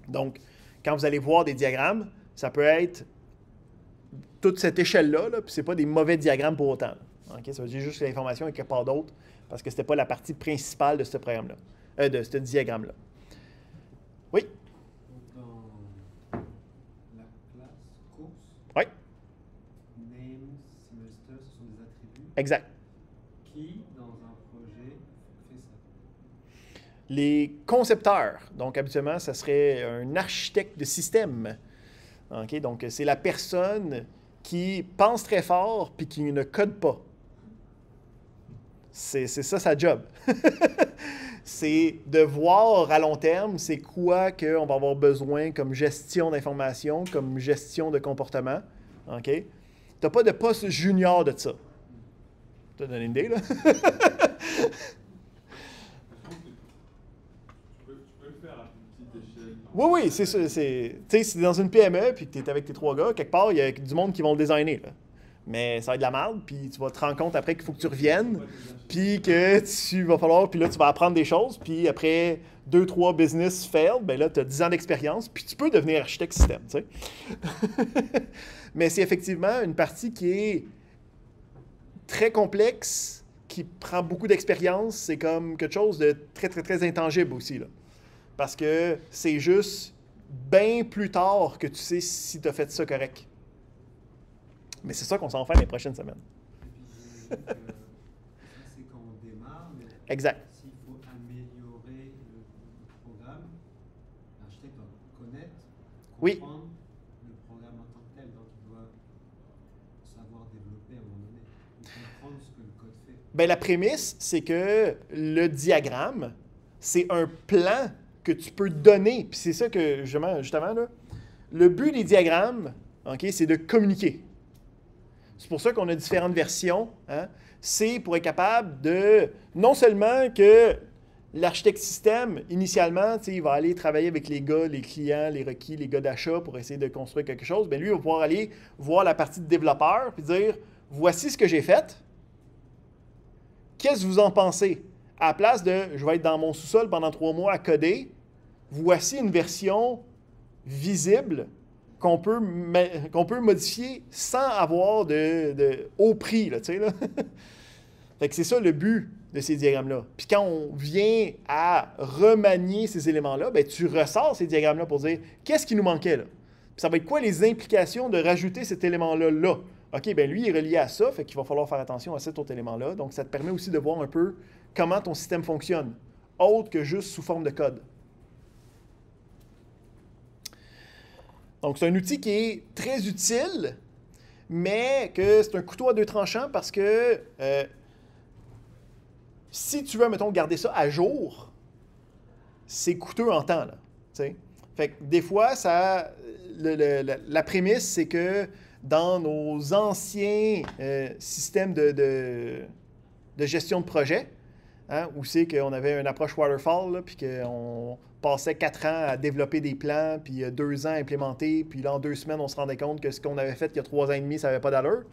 Donc, quand vous allez voir des diagrammes, ça peut être toute cette échelle-là, là, puis ce n'est pas des mauvais diagrammes pour autant. Okay? Ça veut dire juste que l'information est quelque part d'autre, parce que ce n'était pas la partie principale de ce programme-là, de ce diagramme-là. Oui? Dans la classe course, Oui? name, semester, ce sont des attributs. Exact. Qui, dans un projet, fait ça? Les concepteurs, donc habituellement, ça serait un architecte de système. Okay? Donc, c'est la personne qui pense très fort puis qui ne code pas. C'est ça sa job. C'est de voir à long terme c'est quoi qu'on va avoir besoin comme gestion d'information, comme gestion de comportement. Okay? Tu n'as pas de poste junior de ça. Tu as donné une idée, là? Tu peux le faire à une petite échelle. Oui, c'est ça. Si tu es dans une PME et que tu es avec tes 3 gars, quelque part, il y a du monde qui vont le designer. Là. Mais ça va être de la merde, puis tu vas te rendre compte après qu'il faut que tu reviennes, puis que tu vas falloir, puis là, tu vas apprendre des choses, puis après 2-3 business failed, ben là, tu as 10 ans d'expérience, puis tu peux devenir architecte système, tu sais. Mais c'est effectivement une partie qui est très complexe, qui prend beaucoup d'expérience. C'est comme quelque chose de très, très, très intangible aussi, là. Parce que c'est juste bien plus tard que tu sais si tu as fait ça correct. Mais c'est ça qu'on s'en fait les prochaines semaines. Et puis, ça, c'est quand on démarre, mais Exact. s'il faut améliorer le programme, l'architecte doit connaître, Oui. comprendre le programme en tant que tel. Donc, il doit savoir développer à un moment donné, ou comprendre ce que le code fait. Bien, la prémisse, c'est que le diagramme, c'est un plan que tu peux donner. Puis c'est ça que, justement là, le but des diagrammes, OK, c'est de communiquer. C'est pour ça qu'on a différentes versions. Hein? C'est pour être capable de, non seulement que l'architecte système, initialement, il va aller travailler avec les gars, les clients, les requis, les gars d'achat pour essayer de construire quelque chose, bien lui, il va pouvoir aller voir la partie de développeur et dire, voici ce que j'ai fait. Qu'est-ce que vous en pensez? À la place de, je vais être dans mon sous-sol pendant 3 mois à coder, voici une version visible qu'on peut modifier sans avoir de haut prix, là, tu sais, là. Fait que c'est ça le but de ces diagrammes-là. Puis quand on vient à remanier ces éléments-là, ben tu ressors ces diagrammes-là pour dire qu'est-ce qui nous manquait là. Puis ça va être quoi les implications de rajouter cet élément-là là. OK, bien lui il est relié à ça, fait qu'il va falloir faire attention à cet autre élément-là. Donc ça te permet aussi de voir un peu comment ton système fonctionne, autre que juste sous forme de code. Donc, c'est un outil qui est très utile, mais que c'est un couteau à 2 tranchants parce que si tu veux, mettons, garder ça à jour, c'est coûteux en temps, là. T'sais? Fait que des fois, la prémisse, c'est que dans nos anciens systèmes de gestion de projet, hein, où c'est qu'on avait une approche waterfall, là, puis qu'on passait 4 ans à développer des plans, puis 2 ans à implémenter, puis là, en 2 semaines, on se rendait compte que ce qu'on avait fait il y a 3 ans et demi, ça n'avait pas d'allure.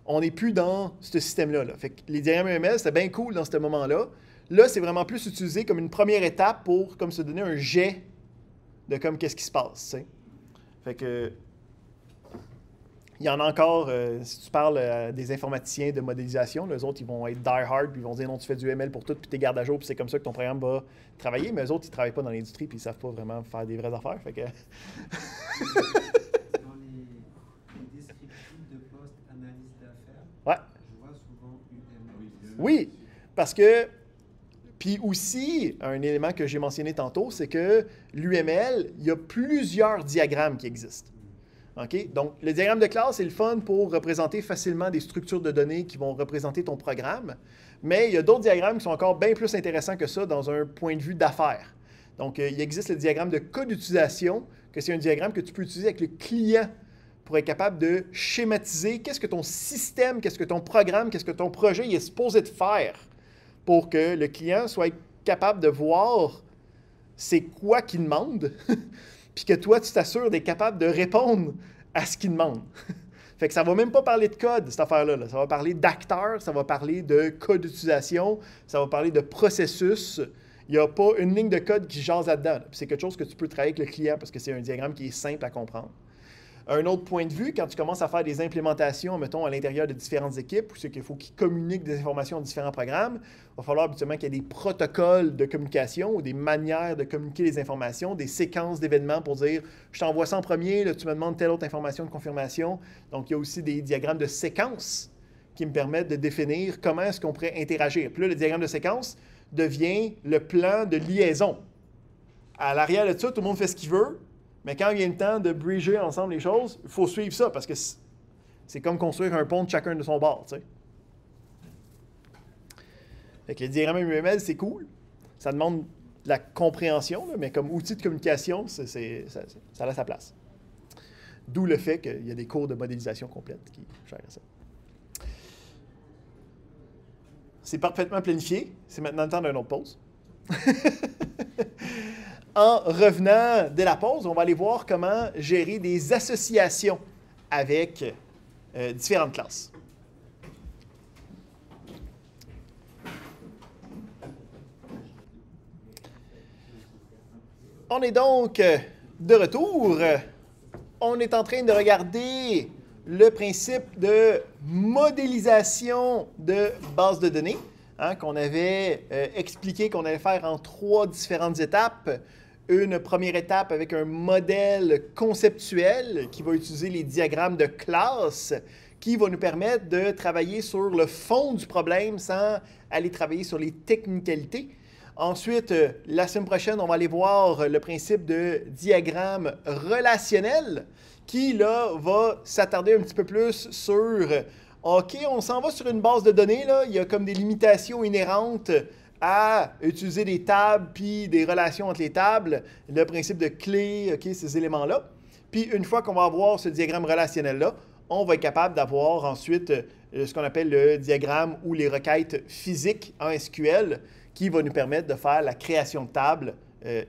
On n'est plus dans ce système-là. Là. Fait que les diagrammes UML, c'était bien cool dans ce moment-là. Là, c'est vraiment plus utilisé comme une première étape pour comme se donner un jet de comme qu'est-ce qui se passe. T'sais. Fait que il y en a encore, si tu parles à des informaticiens de modélisation, les autres, ils vont être die-hard, puis ils vont dire non, tu fais du ML pour tout, puis tu gardes à jour, puis c'est comme ça que ton programme va travailler. Mais eux autres, ils ne travaillent pas dans l'industrie, puis ils ne savent pas vraiment faire des vraies affaires. Fait que... Dans les descriptifs de poste analyse d'affaires, ouais. je vois souvent UML. Oui, parce que, puis aussi, un élément que j'ai mentionné tantôt, c'est que l'UML, il y a plusieurs diagrammes qui existent. OK? Donc, le diagramme de classe, c'est le fun pour représenter facilement des structures de données qui vont représenter ton programme. Mais il y a d'autres diagrammes qui sont encore bien plus intéressants que ça dans un point de vue d'affaires. Donc, il existe le diagramme de cas d'utilisation, que c'est un diagramme que tu peux utiliser avec le client pour être capable de schématiser qu'est-ce que ton système, qu'est-ce que ton programme, qu'est-ce que ton projet est supposé de faire pour que le client soit capable de voir c'est quoi qu'il demande. Puis que toi, tu t'assures d'être capable de répondre à ce qu'il demande. Fait que ça ne va même pas parler de code, cette affaire-là. Là. Ça va parler d'acteurs, ça va parler de code d'utilisation, ça va parler de processus. Il n'y a pas une ligne de code qui jase là-dedans. Là. Puis c'est quelque chose que tu peux travailler avec le client parce que c'est un diagramme qui est simple à comprendre. Un autre point de vue, quand tu commences à faire des implémentations, mettons, à l'intérieur de différentes équipes, où c'est qu'il faut qu'ils communiquent des informations à différents programmes, il va falloir habituellement qu'il y ait des protocoles de communication ou des manières de communiquer les informations, des séquences d'événements pour dire « je t'envoie ça en premier, là, tu me demandes telle autre information de confirmation ». Donc, il y a aussi des diagrammes de séquences qui me permettent de définir comment est-ce qu'on pourrait interagir. Puis là, le diagramme de séquence devient le plan de liaison. À l'arrière de ça, tout le monde fait ce qu'il veut. Mais quand il y a le temps de bridger ensemble les choses, il faut suivre ça parce que c'est comme construire un pont de chacun de son bord. Tu sais. Fait que le diagramme UML, c'est cool. Ça demande de la compréhension, là, mais comme outil de communication, ça a sa place. D'où le fait qu'il y a des cours de modélisation complète qui gèrent ça. C'est parfaitement planifié. C'est maintenant le temps d'une autre pause. En revenant de la pause, on va aller voir comment gérer des associations avec différentes classes. On est donc de retour. On est en train de regarder le principe de modélisation de base de données, qu'on avait expliqué qu'on allait faire en 3 différentes étapes. Une première étape avec un modèle conceptuel qui va utiliser les diagrammes de classe, qui va nous permettre de travailler sur le fond du problème sans aller travailler sur les technicalités. Ensuite, la semaine prochaine, on va aller voir le principe de diagramme relationnel qui, là, va s'attarder un petit peu plus sur OK, on s'en va sur une base de données, là, il y a comme des limitations inhérentes à utiliser des tables puis des relations entre les tables, le principe de clé, OK, ces éléments-là. Puis, une fois qu'on va avoir ce diagramme relationnel-là, on va être capable d'avoir ensuite ce qu'on appelle le diagramme ou les requêtes physiques en SQL, qui va nous permettre de faire la création de tables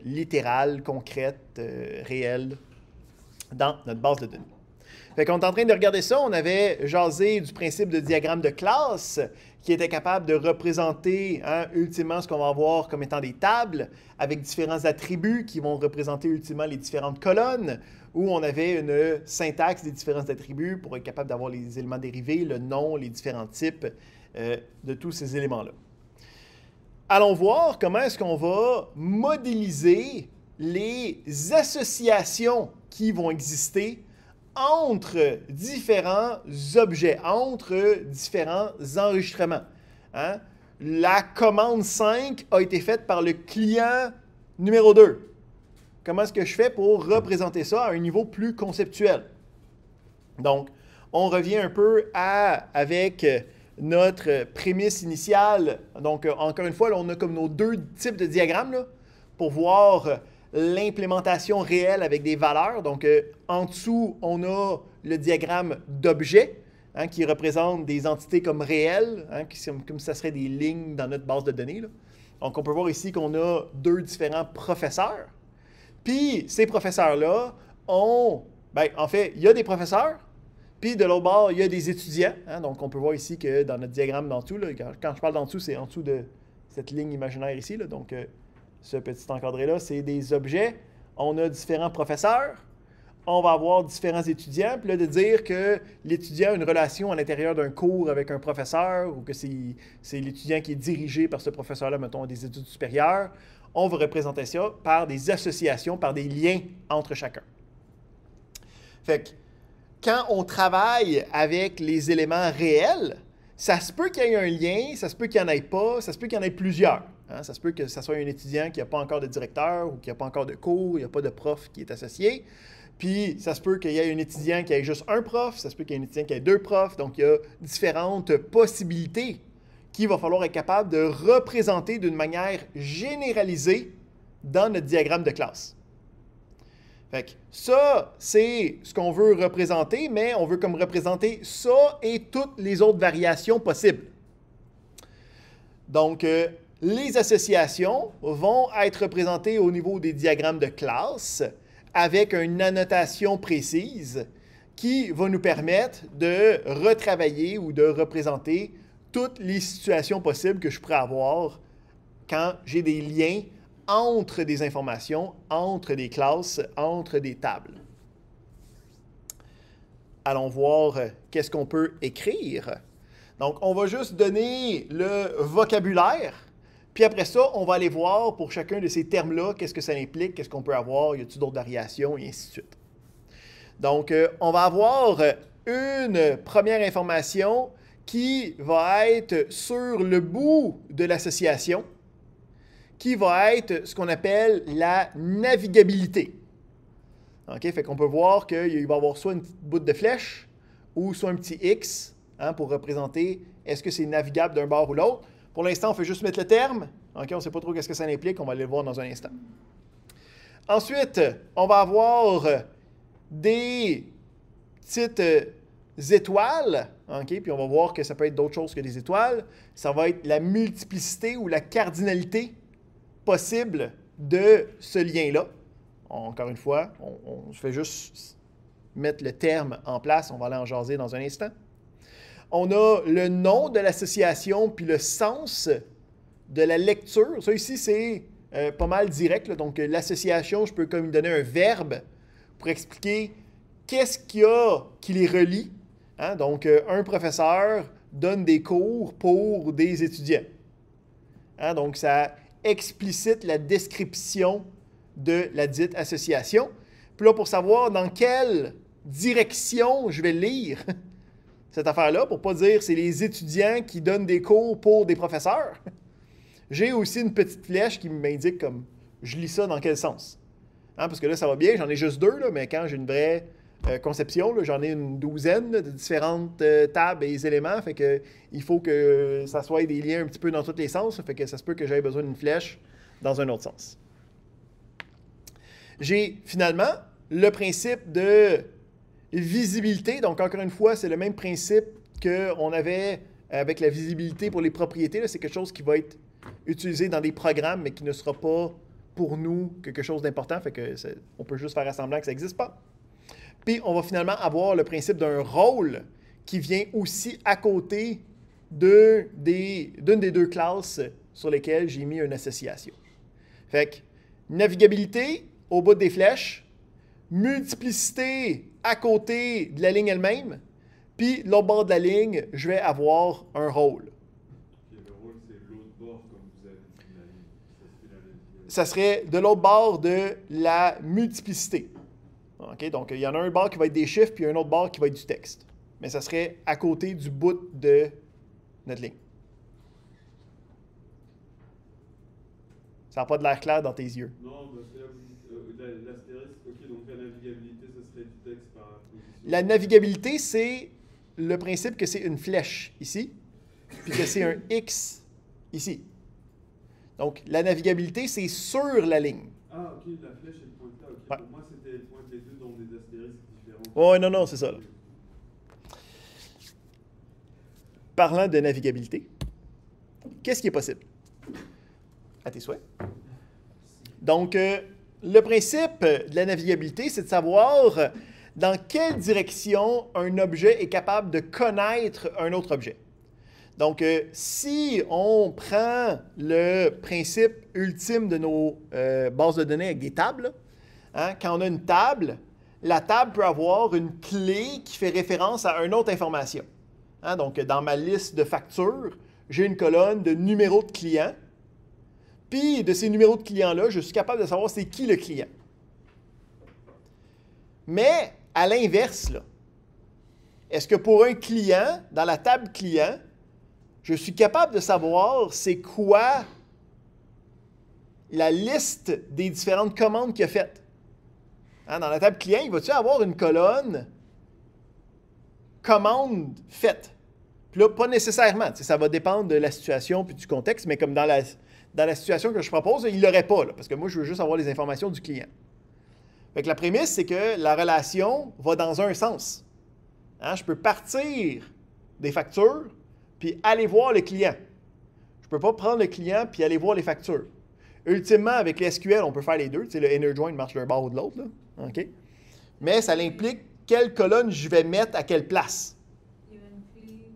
littérales, concrètes, réelles dans notre base de données. Fait qu'on est en train de regarder ça. On avait jasé du principe de diagramme de classe qui était capable de représenter ultimement ce qu'on va avoir comme étant des tables avec différents attributs qui vont représenter ultimement les différentes colonnes, où on avait une syntaxe des différents attributs pour être capable d'avoir les éléments dérivés, le nom, les différents types de tous ces éléments-là. Allons voir comment est-ce qu'on va modéliser les associations qui vont exister entre différents objets, entre différents enregistrements. La commande 5 a été faite par le client numéro 2. Comment est-ce que je fais pour représenter ça à un niveau plus conceptuel? Donc, on revient un peu avec notre prémisse initiale. Donc, encore une fois, là, on a comme nos 2 types de diagrammes là, pour voir l'implémentation réelle avec des valeurs. Donc, en dessous, on a le diagramme d'objets qui représente des entités comme réelles, comme ça serait des lignes dans notre base de données. Là. Donc, on peut voir ici qu'on a 2 différents professeurs. Puis, ces professeurs-là ont... en fait, il y a des professeurs, puis de l'autre bord, il y a des étudiants. Donc, on peut voir ici que dans notre diagramme d'en dessous, là, quand je parle d'en dessous, c'est en dessous de cette ligne imaginaire ici. Là, donc, ce petit encadré-là, c'est des objets. On a différents professeurs. On va avoir différents étudiants. Puis là, de dire que l'étudiant a une relation à l'intérieur d'un cours avec un professeur ou que c'est l'étudiant qui est dirigé par ce professeur-là, mettons, des études supérieures, on va représenter ça par des associations, par des liens entre chacun. Fait que, quand on travaille avec les éléments réels, ça se peut qu'il y ait un lien, ça se peut qu'il n'y en ait pas, ça se peut qu'il y en ait plusieurs. Ça se peut que ce soit un étudiant qui n'a pas encore de directeur ou qui n'a pas encore de cours, il n'y a pas de prof qui est associé. Puis, ça se peut qu'il y ait un étudiant qui ait juste un prof, ça se peut qu'il y ait un étudiant qui ait 2 profs. Donc, il y a différentes possibilités qu'il va falloir être capable de représenter d'une manière généralisée dans notre diagramme de classe. Fait que ça, c'est ce qu'on veut représenter, mais on veut comme représenter ça et toutes les autres variations possibles. Donc, les associations vont être représentées au niveau des diagrammes de classe avec une annotation précise qui va nous permettre de retravailler ou de représenter toutes les situations possibles que je pourrais avoir quand j'ai des liens entre des informations, entre des classes, entre des tables. Allons voir qu'est-ce qu'on peut écrire. Donc, on va juste donner le vocabulaire. Puis après ça, on va aller voir pour chacun de ces termes-là, qu'est-ce que ça implique, qu'est-ce qu'on peut avoir, y a-t-il d'autres variations, et ainsi de suite. Donc, on va avoir une première information qui va être sur le bout de l'association, qui va être ce qu'on appelle la navigabilité. OK? Fait qu'on peut voir qu'il va y avoir soit une petite bout de flèche ou soit un petit X pour représenter est-ce que c'est navigable d'un bord ou l'autre. Pour l'instant, on fait juste mettre le terme. OK? On ne sait pas trop qu'est-ce que ça implique. On va aller le voir dans un instant. Ensuite, on va avoir des petites étoiles. OK? Puis on va voir que ça peut être d'autres choses que des étoiles. Ça va être la multiplicité ou la cardinalité possible de ce lien-là. Encore une fois, on fait juste mettre le terme en place. On va aller en jaser dans un instant. On a le nom de l'association puis le sens de la lecture. Ça ici, c'est pas mal direct, là. Donc, l'association, je peux comme donner un verbe pour expliquer qu'est-ce qu'il y a qui les relie. Hein? Donc, un professeur donne des cours pour des étudiants. Hein? Donc, ça explicite la description de la dite association. Puis là, pour savoir dans quelle direction je vais lire cette affaire-là, pour ne pas dire c'est les étudiants qui donnent des cours pour des professeurs, j'ai aussi une petite flèche qui m'indique comme je lis ça dans quel sens. Hein? Parce que là, ça va bien, j'en ai juste 2, là, mais quand j'ai une vraie conception, là, j'en ai une douzaine là, de différentes tables et éléments, fait que il faut que ça soit des liens un petit peu dans tous les sens, fait que ça se peut que j'aie besoin d'une flèche dans un autre sens. J'ai finalement le principe de visibilité. Donc, encore une fois, c'est le même principe qu'on avait avec la visibilité pour les propriétés. Là, c'est quelque chose qui va être utilisé dans des programmes, mais qui ne sera pas pour nous quelque chose d'important. Fait que on peut juste faire semblant que ça n'existe pas. Puis, on va finalement avoir le principe d'un rôle qui vient aussi à côté d'une des 2 classes sur lesquelles j'ai mis une association. Fait que navigabilité au bout des flèches, multiplicité à côté de la ligne elle-même, puis l'autre bord de la ligne, je vais avoir un rôle. Okay, le rôle, c'est l'autre bord, comme vous avez dit, la ligne. Ça serait de l'autre bord de la multiplicité. Okay? Donc, il y en a un bord qui va être des chiffres, puis un autre bord qui va être du texte. Mais ça serait à côté du bout de notre ligne. Ça n'a pas de l'air clair dans tes yeux. Non, parce que là, vous dites l'astérisque, ok, donc la navigabilité, ça serait du texte par position. La navigabilité, c'est le principe que c'est une flèche ici, puis que c'est un X ici. Donc, la navigabilité, c'est sur la ligne. Ah, ok, la flèche, elle pointe là, ok. Ouais. Pour moi, c'était elle pointe les deux dans des astérisques différents. Oh, non, c'est ça. Là. Parlant de navigabilité, qu'est-ce qui est possible? À tes souhaits. Donc, le principe de la navigabilité, c'est de savoir dans quelle direction un objet est capable de connaître un autre objet. Donc, si on prend le principe ultime de nos bases de données avec des tables, hein, quand on a une table, la table peut avoir une clé qui fait référence à une autre information. Hein, donc, dans ma liste de factures, j'ai une colonne de numéros de clients. Puis, de ces numéros de clients-là, je suis capable de savoir c'est qui le client. Mais, à l'inverse, là, est-ce que pour un client, dans la table client, je suis capable de savoir c'est quoi la liste des différentes commandes qu'il a faites? Hein, dans la table client, il va-tu avoir une colonne commande faite? Puis là, pas nécessairement. Ça va dépendre de la situation puis du contexte, mais comme dans la situation que je propose, il ne l'aurait pas, là, parce que moi, je veux juste avoir les informations du client. Fait que la prémisse, c'est que la relation va dans un sens. Hein, je peux partir des factures puis aller voir le client. Je ne peux pas prendre le client puis aller voir les factures. Ultimement, avec les SQL, on peut faire les deux. Tu sais, le inner join marche d'un bord ou de l'autre. OK? Mais ça implique quelle colonne je vais mettre à quelle place. Il y a une clé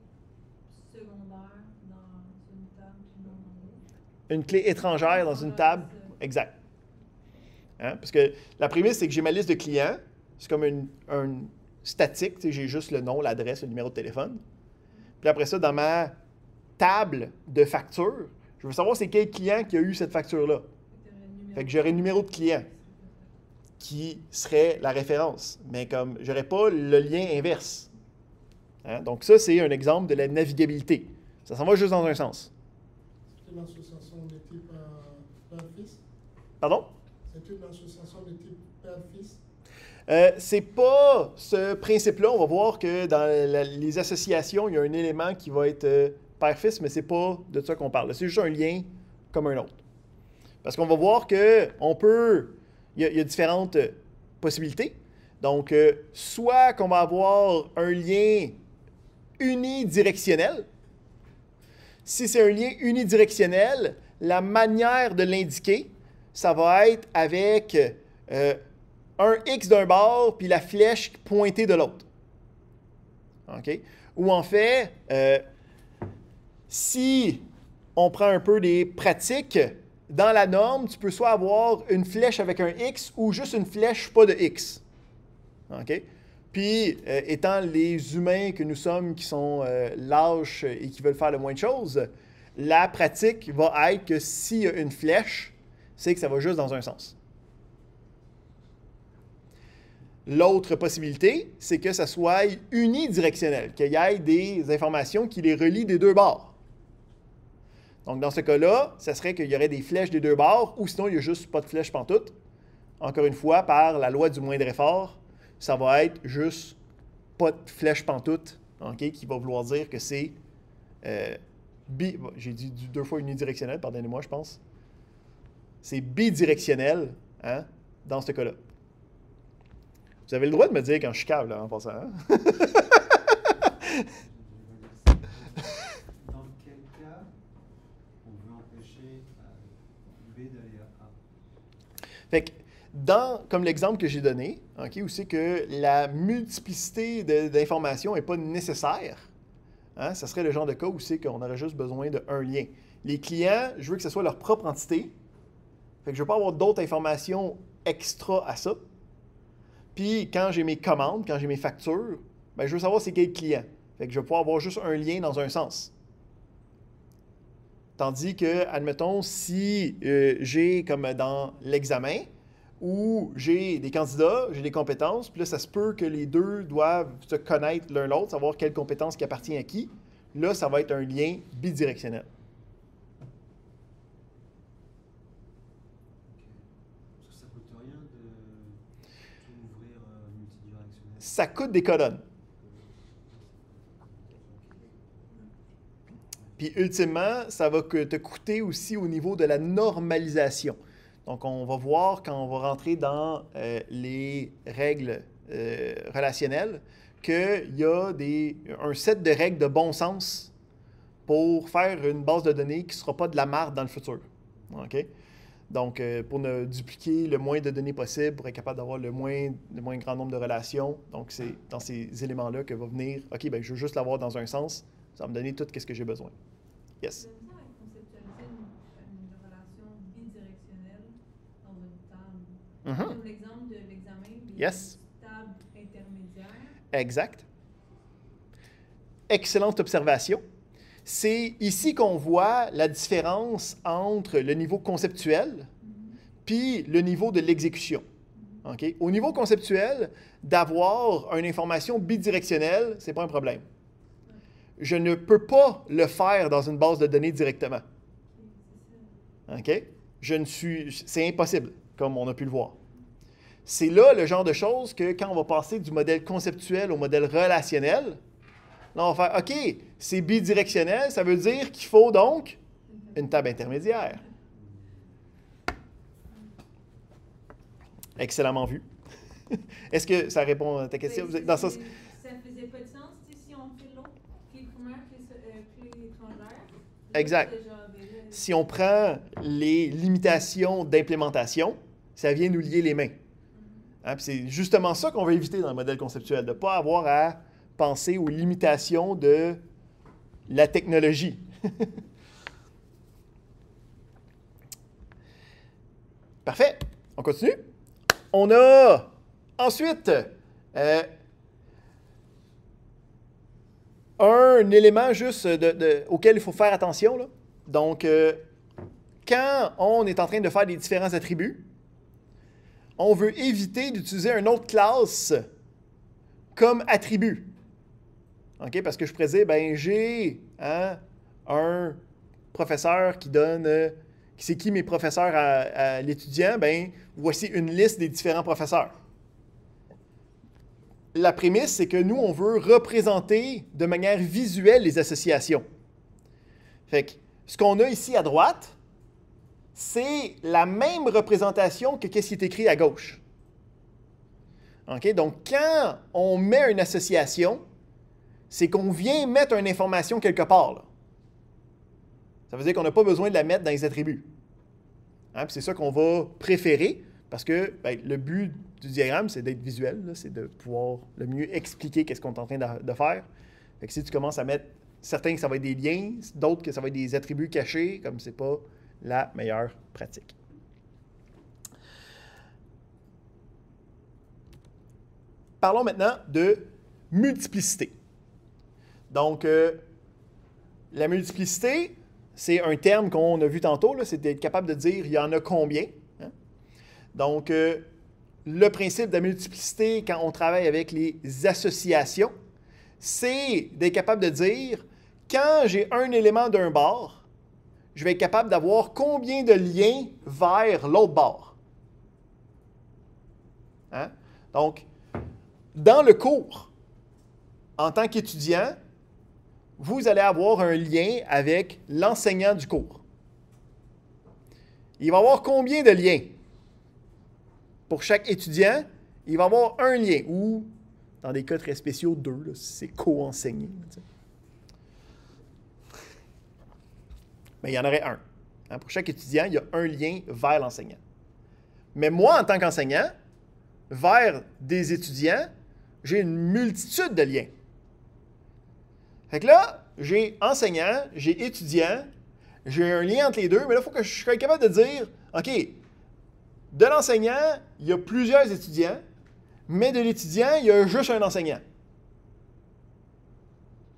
secondaire dans une table qui non dans l'autre. Une clé étrangère dans une table. Exact. Hein? Parce que la prémisse, c'est que j'ai ma liste de clients. C'est comme un statique. Tu sais, j'ai juste le nom, l'adresse, le numéro de téléphone. Puis après ça, dans ma table de facture, je veux savoir c'est quel client qui a eu cette facture-là. Fait que j'aurai le numéro de client qui serait la référence. Mais comme je n'aurais pas le lien inverse. Hein? Donc ça, c'est un exemple de la navigabilité. Ça s'en va juste dans un sens. C'est une association de type père-fils? Pardon? C'est une association de type père-fils? C'est pas ce principe-là. On va voir que dans les associations, il y a un élément qui va être père-fils, mais c'est pas de ça qu'on parle. C'est juste un lien comme un autre. Parce qu'on va voir qu'on peut... Il y a différentes possibilités. Donc, soit qu'on va avoir un lien unidirectionnel. Si c'est un lien unidirectionnel, la manière de l'indiquer, ça va être avec un X d'un bord, puis la flèche pointée de l'autre. OK? Ou en fait, si on prend un peu des pratiques, dans la norme, tu peux soit avoir une flèche avec un X ou juste une flèche pas de X. OK? Puis, étant les humains que nous sommes qui sont lâches et qui veulent faire le moins de choses, la pratique va être que s'il y a une flèche, c'est que ça va juste dans un sens. L'autre possibilité, c'est que ça soit unidirectionnel, qu'il y ait des informations qui les relient des deux bords. Donc, dans ce cas-là, ça serait qu'il y aurait des flèches des deux bords, ou sinon, il n'y a juste pas de flèche pantoute. Encore une fois, par la loi du moindre effort, ça va être juste pas de flèche pantoute, okay, qui va vouloir dire que c'est j'ai dit 2 fois unidirectionnel, pardonnez-moi, je pense. C'est bidirectionnel, hein, dans ce cas-là. Vous avez le droit de me dire quand je suis câble, là, en passant. Hein? Dans quel cas on veut empêcher B d'aller à A? Fait que, comme l'exemple que j'ai donné, okay, où c'est que la multiplicité d'informations n'est pas nécessaire, hein, ça serait le genre de cas où c'est qu'on aurait juste besoin d'un lien. Les clients, je veux que ce soit leur propre entité. Fait que je ne veux pas avoir d'autres informations extra à ça. Puis, quand j'ai mes commandes, quand j'ai mes factures, ben, je veux savoir c'est quel client. Fait que je vais pouvoir avoir juste un lien dans un sens. Tandis que, admettons, si j'ai, comme dans l'examen, où j'ai des candidats, j'ai des compétences, puis là, ça se peut que les deux doivent se connaître l'un l'autre, savoir quelle compétence qui appartient à qui. Là, ça va être un lien bidirectionnel. Parce que ça coûte rien de tout ouvrir multidirectionnel. Ça coûte des colonnes. Puis ultimement, ça va te coûter aussi au niveau de la normalisation. Donc, on va voir quand on va rentrer dans les règles relationnelles qu'il y a un set de règles de bon sens pour faire une base de données qui ne sera pas de la marde dans le futur. OK? Donc, pour ne dupliquer le moins de données possible, pour être capable d'avoir le moins grand nombre de relations. Donc, c'est dans ces éléments-là que va venir, OK, bien, je veux juste l'avoir dans un sens. Ça va me donner tout ce que j'ai besoin. Yes? J'aime ça conceptualiser une relation bidirectionnelle dans une table. Comme l'exemple de l'examen, il y a Yes. une table intermédiaire. Exact. Excellente observation. C'est ici qu'on voit la différence entre le niveau conceptuel puis le niveau de l'exécution. Okay? Au niveau conceptuel, d'avoir une information bidirectionnelle, ce n'est pas un problème. Je ne peux pas le faire dans une base de données directement. OK? C'est impossible, comme on a pu le voir. C'est là le genre de choses que quand on va passer du modèle conceptuel au modèle relationnel, là, on va faire, OK, c'est bidirectionnel, ça veut dire qu'il faut donc une table intermédiaire. Excellemment vu. Est-ce que ça répond à ta question? Dans ça, Ça faisait pas de sens si on fait l'autre, clé primaire, clé étrangère. Exact. Si on prend les limitations d'implémentation, ça vient nous lier les mains. Hein, puis c'est justement ça qu'on veut éviter dans le modèle conceptuel, de ne pas avoir à penser aux limitations de la technologie. Parfait. On continue. On a ensuite un élément juste auquel il faut faire attention, là. Donc, quand on est en train de faire des différents attributs, on veut éviter d'utiliser une autre classe comme attribut. OK? Parce que je pourrais dire, ben j'ai un professeur qui donne, c'est qui mes professeurs à l'étudiant? Ben voici une liste des différents professeurs. La prémisse, c'est que nous, on veut représenter de manière visuelle les associations. Fait que ce qu'on a ici à droite, c'est la même représentation que ce qui est écrit à gauche. OK? Donc, quand on met une association, c'est qu'on vient mettre une information quelque part, là. Ça veut dire qu'on n'a pas besoin de la mettre dans les attributs. Hein? Puis c'est ça qu'on va préférer, Parce que ben, le but du diagramme, c'est d'être visuel, c'est de pouvoir le mieux expliquer qu'est-ce qu'on est en train de faire. Fait que si tu commences à mettre certains que ça va être des liens, d'autres que ça va être des attributs cachés, comme c'est pas la meilleure pratique. Parlons maintenant de multiplicité. Donc, la multiplicité, c'est un terme qu'on a vu tantôt, c'est d'être capable de dire il y en a combien. Hein? Donc, le principe de la multiplicité quand on travaille avec les associations, c'est d'être capable de dire quand j'ai un élément d'un bord, je vais être capable d'avoir combien de liens vers l'autre bord. Hein? Donc, dans le cours, en tant qu'étudiant, vous allez avoir un lien avec l'enseignant du cours. Il va y avoir combien de liens? Pour chaque étudiant, il va y avoir un lien, ou, dans des cas très spéciaux, 2, si c'est co-enseigné. Mais il y en aurait un. Hein, pour chaque étudiant, il y a un lien vers l'enseignant. Mais moi, en tant qu'enseignant, vers des étudiants, j'ai une multitude de liens. Fait que là, j'ai enseignant, j'ai étudiant, j'ai un lien entre les deux, mais là, il faut que je sois capable de dire, OK, de l'enseignant, il y a plusieurs étudiants, mais de l'étudiant, il y a juste un enseignant.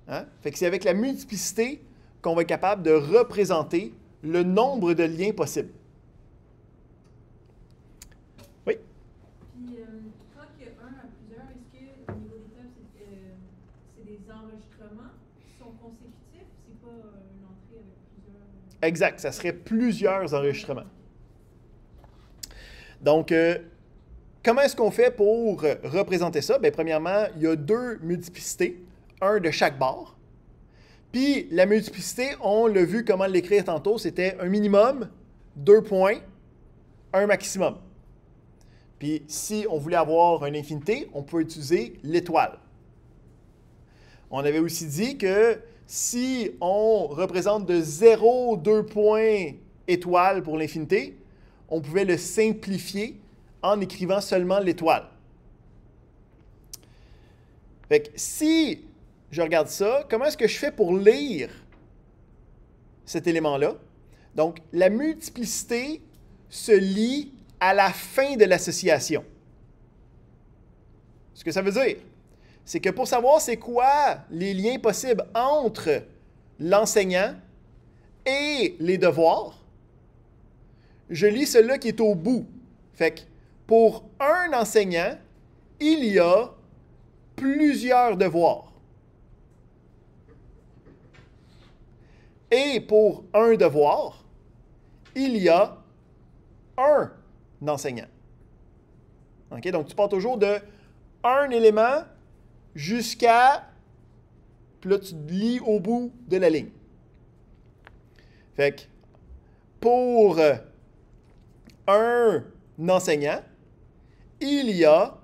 Hein? Fait que c'est avec la multiplicité qu'on va être capable de représenter le nombre de liens possibles. Oui? Puis, quand il y a un à plusieurs, est-ce qu'au niveau des tables, c'est des enregistrements qui sont consécutifs? C'est pas une entrée avec plusieurs... Exact, ça serait plusieurs enregistrements. Donc, comment est-ce qu'on fait pour représenter ça? Bien, premièrement, il y a 2 multiplicités, un de chaque bord. Puis, la multiplicité, on l'a vu comment l'écrire tantôt, c'était un minimum, 2 points, un maximum. Puis, si on voulait avoir une infinité, on peut utiliser l'étoile. On avait aussi dit que si on représente de 0, 2 points, étoile pour l'infinité, on pouvait le simplifier en écrivant seulement l'étoile. Fait que si je regarde ça, comment est-ce que je fais pour lire cet élément-là? Donc, la multiplicité se lit à la fin de l'association. Ce que ça veut dire, c'est que pour savoir c'est quoi les liens possibles entre l'enseignant et les devoirs, je lis celui-là qui est au bout. Fait que pour un enseignant, il y a plusieurs devoirs. Et pour un devoir, il y a un enseignant. Okay? Donc, tu pars toujours de un élément jusqu'à... Puis là, tu lis au bout de la ligne. Fait que pour un enseignant, il y a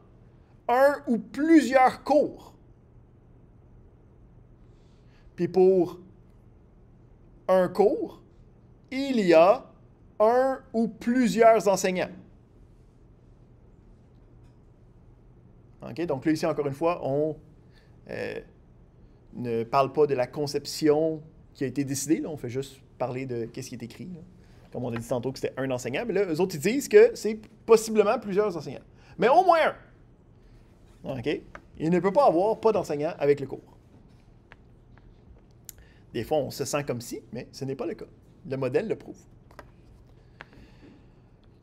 un ou plusieurs cours. Puis pour un cours, il y a un ou plusieurs enseignants. Okay? Donc là, ici, encore une fois, on ne parle pas de la conception qui a été décidée. Là, on fait juste parler de ce qui est écrit. Là. Comme on a dit tantôt que c'était un enseignant, mais là, eux autres, ils disent que c'est possiblement plusieurs enseignants. Mais au moins un. OK? Il ne peut pas avoir pas d'enseignant avec le cours. Des fois, on se sent comme si, mais ce n'est pas le cas. Le modèle le prouve.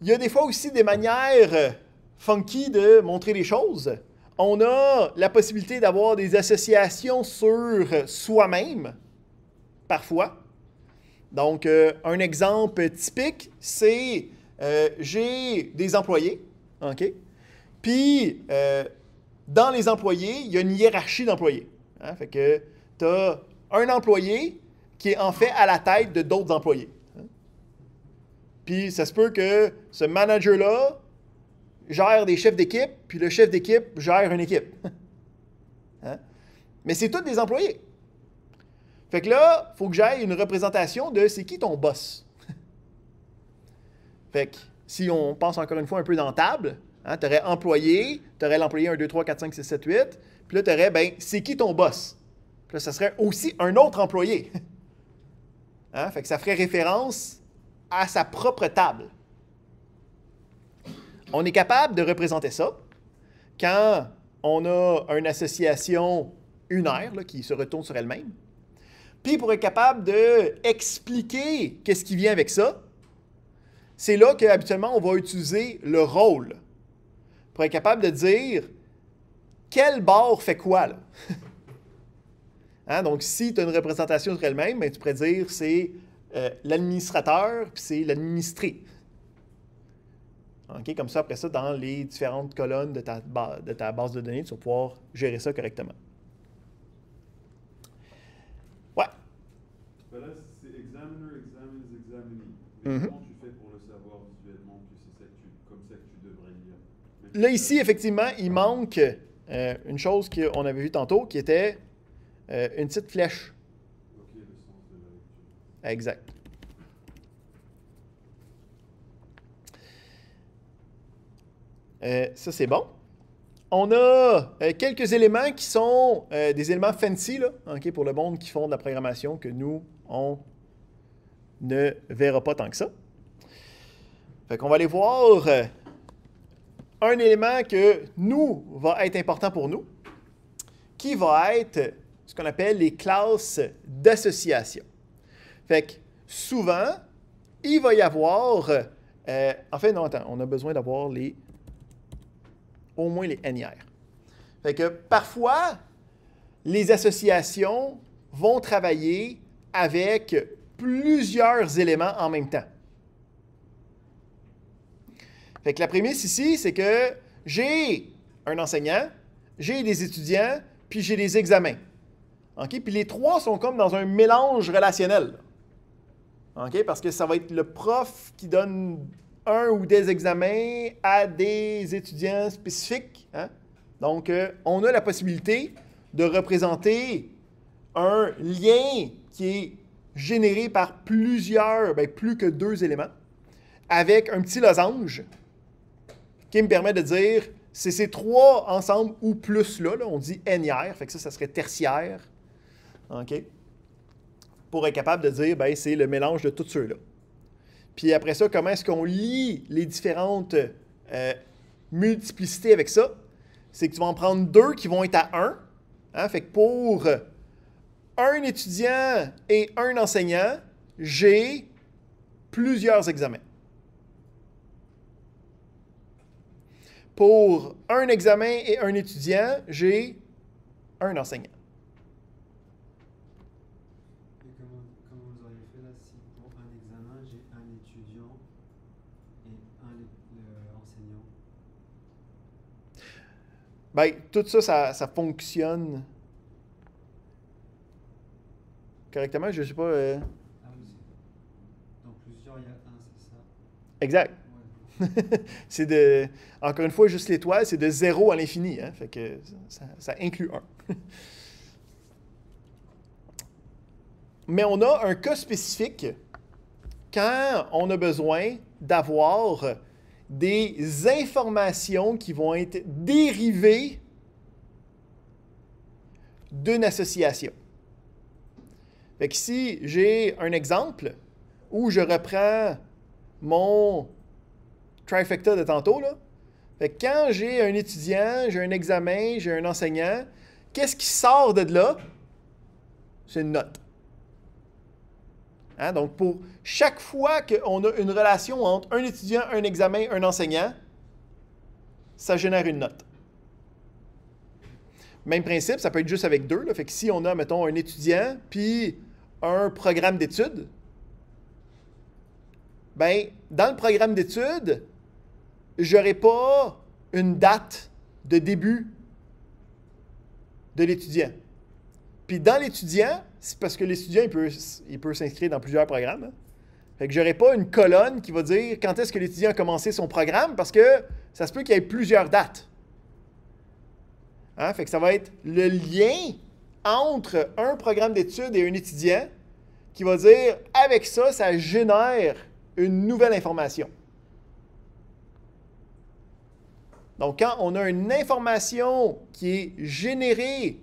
Il y a des fois aussi des manières funky de montrer les choses. On a la possibilité d'avoir des associations sur soi-même, parfois. Donc, un exemple typique, c'est j'ai des employés, OK? Puis, dans les employés, il y a une hiérarchie d'employés. Hein? Fait que tu as un employé qui est en fait à la tête de d'autres employés. Hein? Puis, ça se peut que ce manager-là gère des chefs d'équipe, puis le chef d'équipe gère une équipe. Hein? Mais c'est tous des employés. Fait que là, il faut que j'aille une représentation de c'est qui ton boss. Fait que si on pense encore une fois un peu dans table, hein, tu aurais employé, tu aurais l'employé 1, 2, 3, 4, 5, 6, 7, 8, puis là, tu aurais, ben, c'est qui ton boss? Puis là, ça serait aussi un autre employé. Hein? Fait que ça ferait référence à sa propre table. On est capable de représenter ça quand on a une association unaire là, qui se retourne sur elle-même. Puis pour être capable d'expliquer qu'est-ce qui vient avec ça, c'est là qu'habituellement on va utiliser le rôle. Pour être capable de dire quelle barre fait quoi là. Hein? Donc si tu as une représentation sur elle-même, ben, tu pourrais dire c'est l'administrateur puis c'est l'administré. Okay? Comme ça, après ça, dans les différentes colonnes de ta base de données, tu vas pouvoir gérer ça correctement. Ouais. Ben là, c'est examiner, examines, examinee. Mais comment tu fais pour le savoir visuellement que c'est comme ça que tu devrais lire? Là, ici, effectivement, il manque une chose qu'on avait vue tantôt, qui était une petite flèche. Ok, le sens de la lecture. Exact. Ça, c'est bon. On a quelques éléments qui sont des éléments fancy là, okay, pour le monde qui font de la programmation que nous, on ne verra pas tant que ça. Fait qu'on va aller voir un élément que nous va être important pour nous, qui va être ce qu'on appelle les classes d'association. Fait que souvent, il va y avoir... en fait, non, attends, on a besoin d'avoir au moins les NIR. Fait que parfois, les associations vont travailler avec plusieurs éléments en même temps. Fait que la prémisse ici, c'est que j'ai un enseignant, j'ai des étudiants, puis j'ai des examens. Okay? Puis les trois sont comme dans un mélange relationnel. Okay? Parce que ça va être le prof qui donne un ou des examens à des étudiants spécifiques. Hein? Donc, on a la possibilité de représenter un lien qui est généré par plus que 2 éléments, avec un petit losange qui me permet de dire, c'est ces 3 ensemble ou plus là, on dit NIR, fait que ça serait tertiaire. OK? Pour être capable de dire, ben, c'est le mélange de tous ceux-là. Puis après ça, comment est-ce qu'on lit les différentes multiplicités avec ça? C'est que tu vas en prendre 2 qui vont être à 1. Hein? Fait que pour un étudiant et un enseignant, j'ai plusieurs examens. Pour un examen et un étudiant, j'ai un enseignant. Comment vous auriez fait là si pour un examen, j'ai un étudiant et un enseignant? Bien, tout ça, ça fonctionne correctement. Je ne sais pas... Ah oui, donc plusieurs, il y a un, c'est ça? Exact. Ouais. C'est de... Encore une fois, juste l'étoile, c'est de 0 à l'infini. Hein? Fait que ça inclut 1. Mais on a un cas spécifique quand on a besoin d'avoir des informations qui vont être dérivées d'une association. Fait que si j'ai un exemple où je reprends mon trifecta de tantôt, là, fait que quand j'ai un étudiant, j'ai un examen, j'ai un enseignant, qu'est-ce qui sort de là? C'est une note. Hein? Donc, pour chaque fois qu'on a une relation entre un étudiant, un examen, un enseignant, ça génère une note. Même principe, ça peut être juste avec 2. Là. Fait que si on a, mettons, un étudiant puis un programme d'études, bien, dans le programme d'études, je n'aurai pas une date de début de l'étudiant. Puis dans l'étudiant, c'est parce que l'étudiant, il peut s'inscrire dans plusieurs programmes. Hein. Fait que je n'aurai pas une colonne qui va dire quand est-ce que l'étudiant a commencé son programme, parce que ça se peut qu'il y ait plusieurs dates. Hein? Fait que ça va être le lien entre un programme d'études et un étudiant qui va dire, avec ça, ça génère une nouvelle information. Donc, quand on a une information qui est générée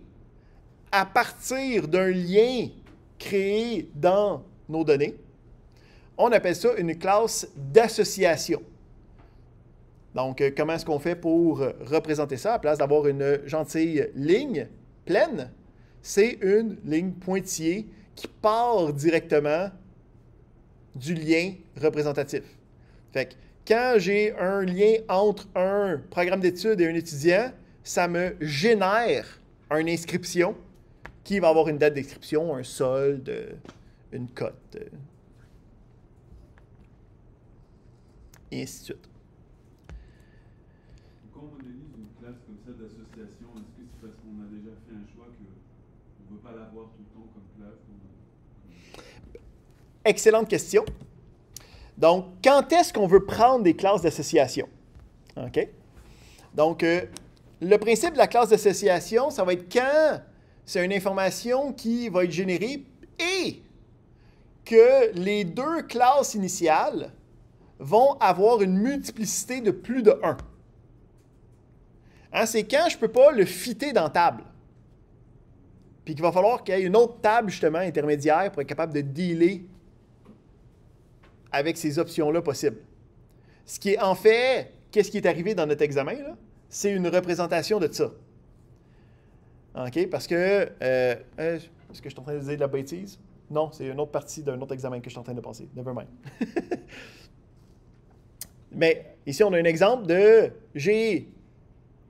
à partir d'un lien créé dans nos données, on appelle ça une classe d'association. Donc, comment est-ce qu'on fait pour représenter ça? À la place d'avoir une gentille ligne pleine, c'est une ligne pointillée qui part directement du lien représentatif. Fait que quand j'ai un lien entre un programme d'études et un étudiant, ça me génère une inscription qui va avoir une date d'inscription, un solde, une cote, et ainsi de suite. Quand on modélise une classe comme ça d'association, est-ce que c'est parce qu'on a déjà fait un choix qu'on ne veut pas l'avoir tout le temps comme classe? Excellente question. Donc, quand est-ce qu'on veut prendre des classes d'association? OK? Donc, le principe de la classe d'association, ça va être quand c'est une information qui va être générée et que les deux classes initiales vont avoir une multiplicité de plus de 1. Hein, c'est quand je ne peux pas le fitter dans table. Puis qu'il va falloir qu'il y ait une autre table, justement, intermédiaire pour être capable de dealer avec ces options-là possibles. Ce qui est en fait, qu'est-ce qui est arrivé dans notre examen, là? C'est une représentation de ça. OK? Parce que, est-ce que je suis en train de dire de la bêtise? Non, c'est une autre partie d'un autre examen que je suis en train de passer. Never mind. Mais ici, on a un exemple de, j'ai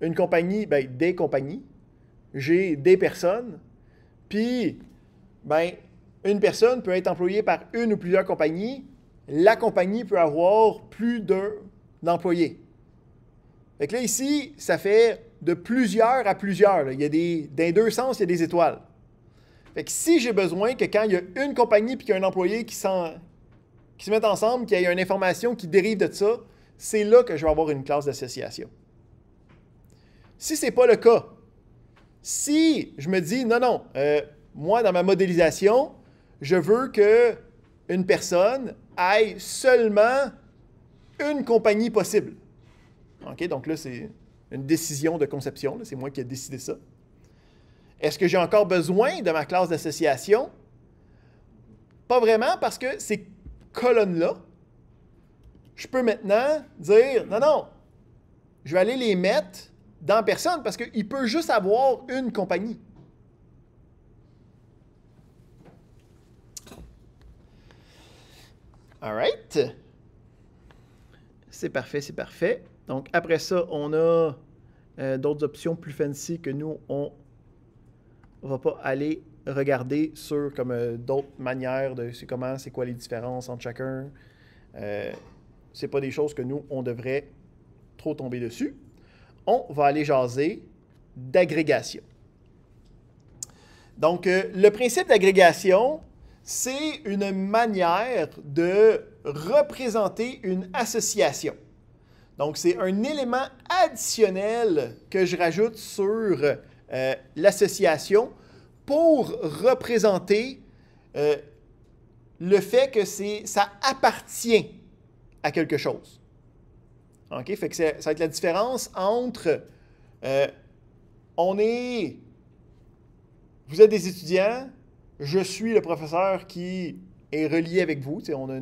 une compagnie, bien, des compagnies, j'ai des personnes, puis, bien, une personne peut être employée par une ou plusieurs compagnies. La compagnie peut avoir plus d'un employé. Fait que là, ici, ça fait de plusieurs à plusieurs. Là. Il y a dans les deux sens, il y a des étoiles. Fait que si j'ai besoin que quand il y a une compagnie et qu'il y a un employé qui se mettent ensemble, qu'il y ait une information qui dérive de ça, c'est là que je vais avoir une classe d'association. Si ce n'est pas le cas, si je me dis, non, moi, dans ma modélisation, je veux qu'une personne ait seulement une compagnie possible. OK? Donc là, c'est une décision de conception. C'est moi qui ai décidé ça. Est-ce que j'ai encore besoin de ma classe d'association? Pas vraiment, parce que ces colonnes-là, je peux maintenant dire, non, je vais aller les mettre dans personne, parce qu'il peut juste avoir une compagnie. All right. C'est parfait, c'est parfait. Donc, après ça, on a d'autres options plus fancy que nous, on ne va pas aller regarder sur comme d'autres manières de c'est quoi les différences entre chacun. C'est pas des choses que nous, on devrait trop tomber dessus. On va aller jaser d'agrégation. Donc, le principe d'agrégation, c'est une manière de représenter une association. Donc, c'est un élément additionnel que je rajoute sur l'association pour représenter le fait que ça appartient à quelque chose. OK? Fait que ça va être la différence entre vous êtes des étudiants, je suis le professeur qui est relié avec vous, on a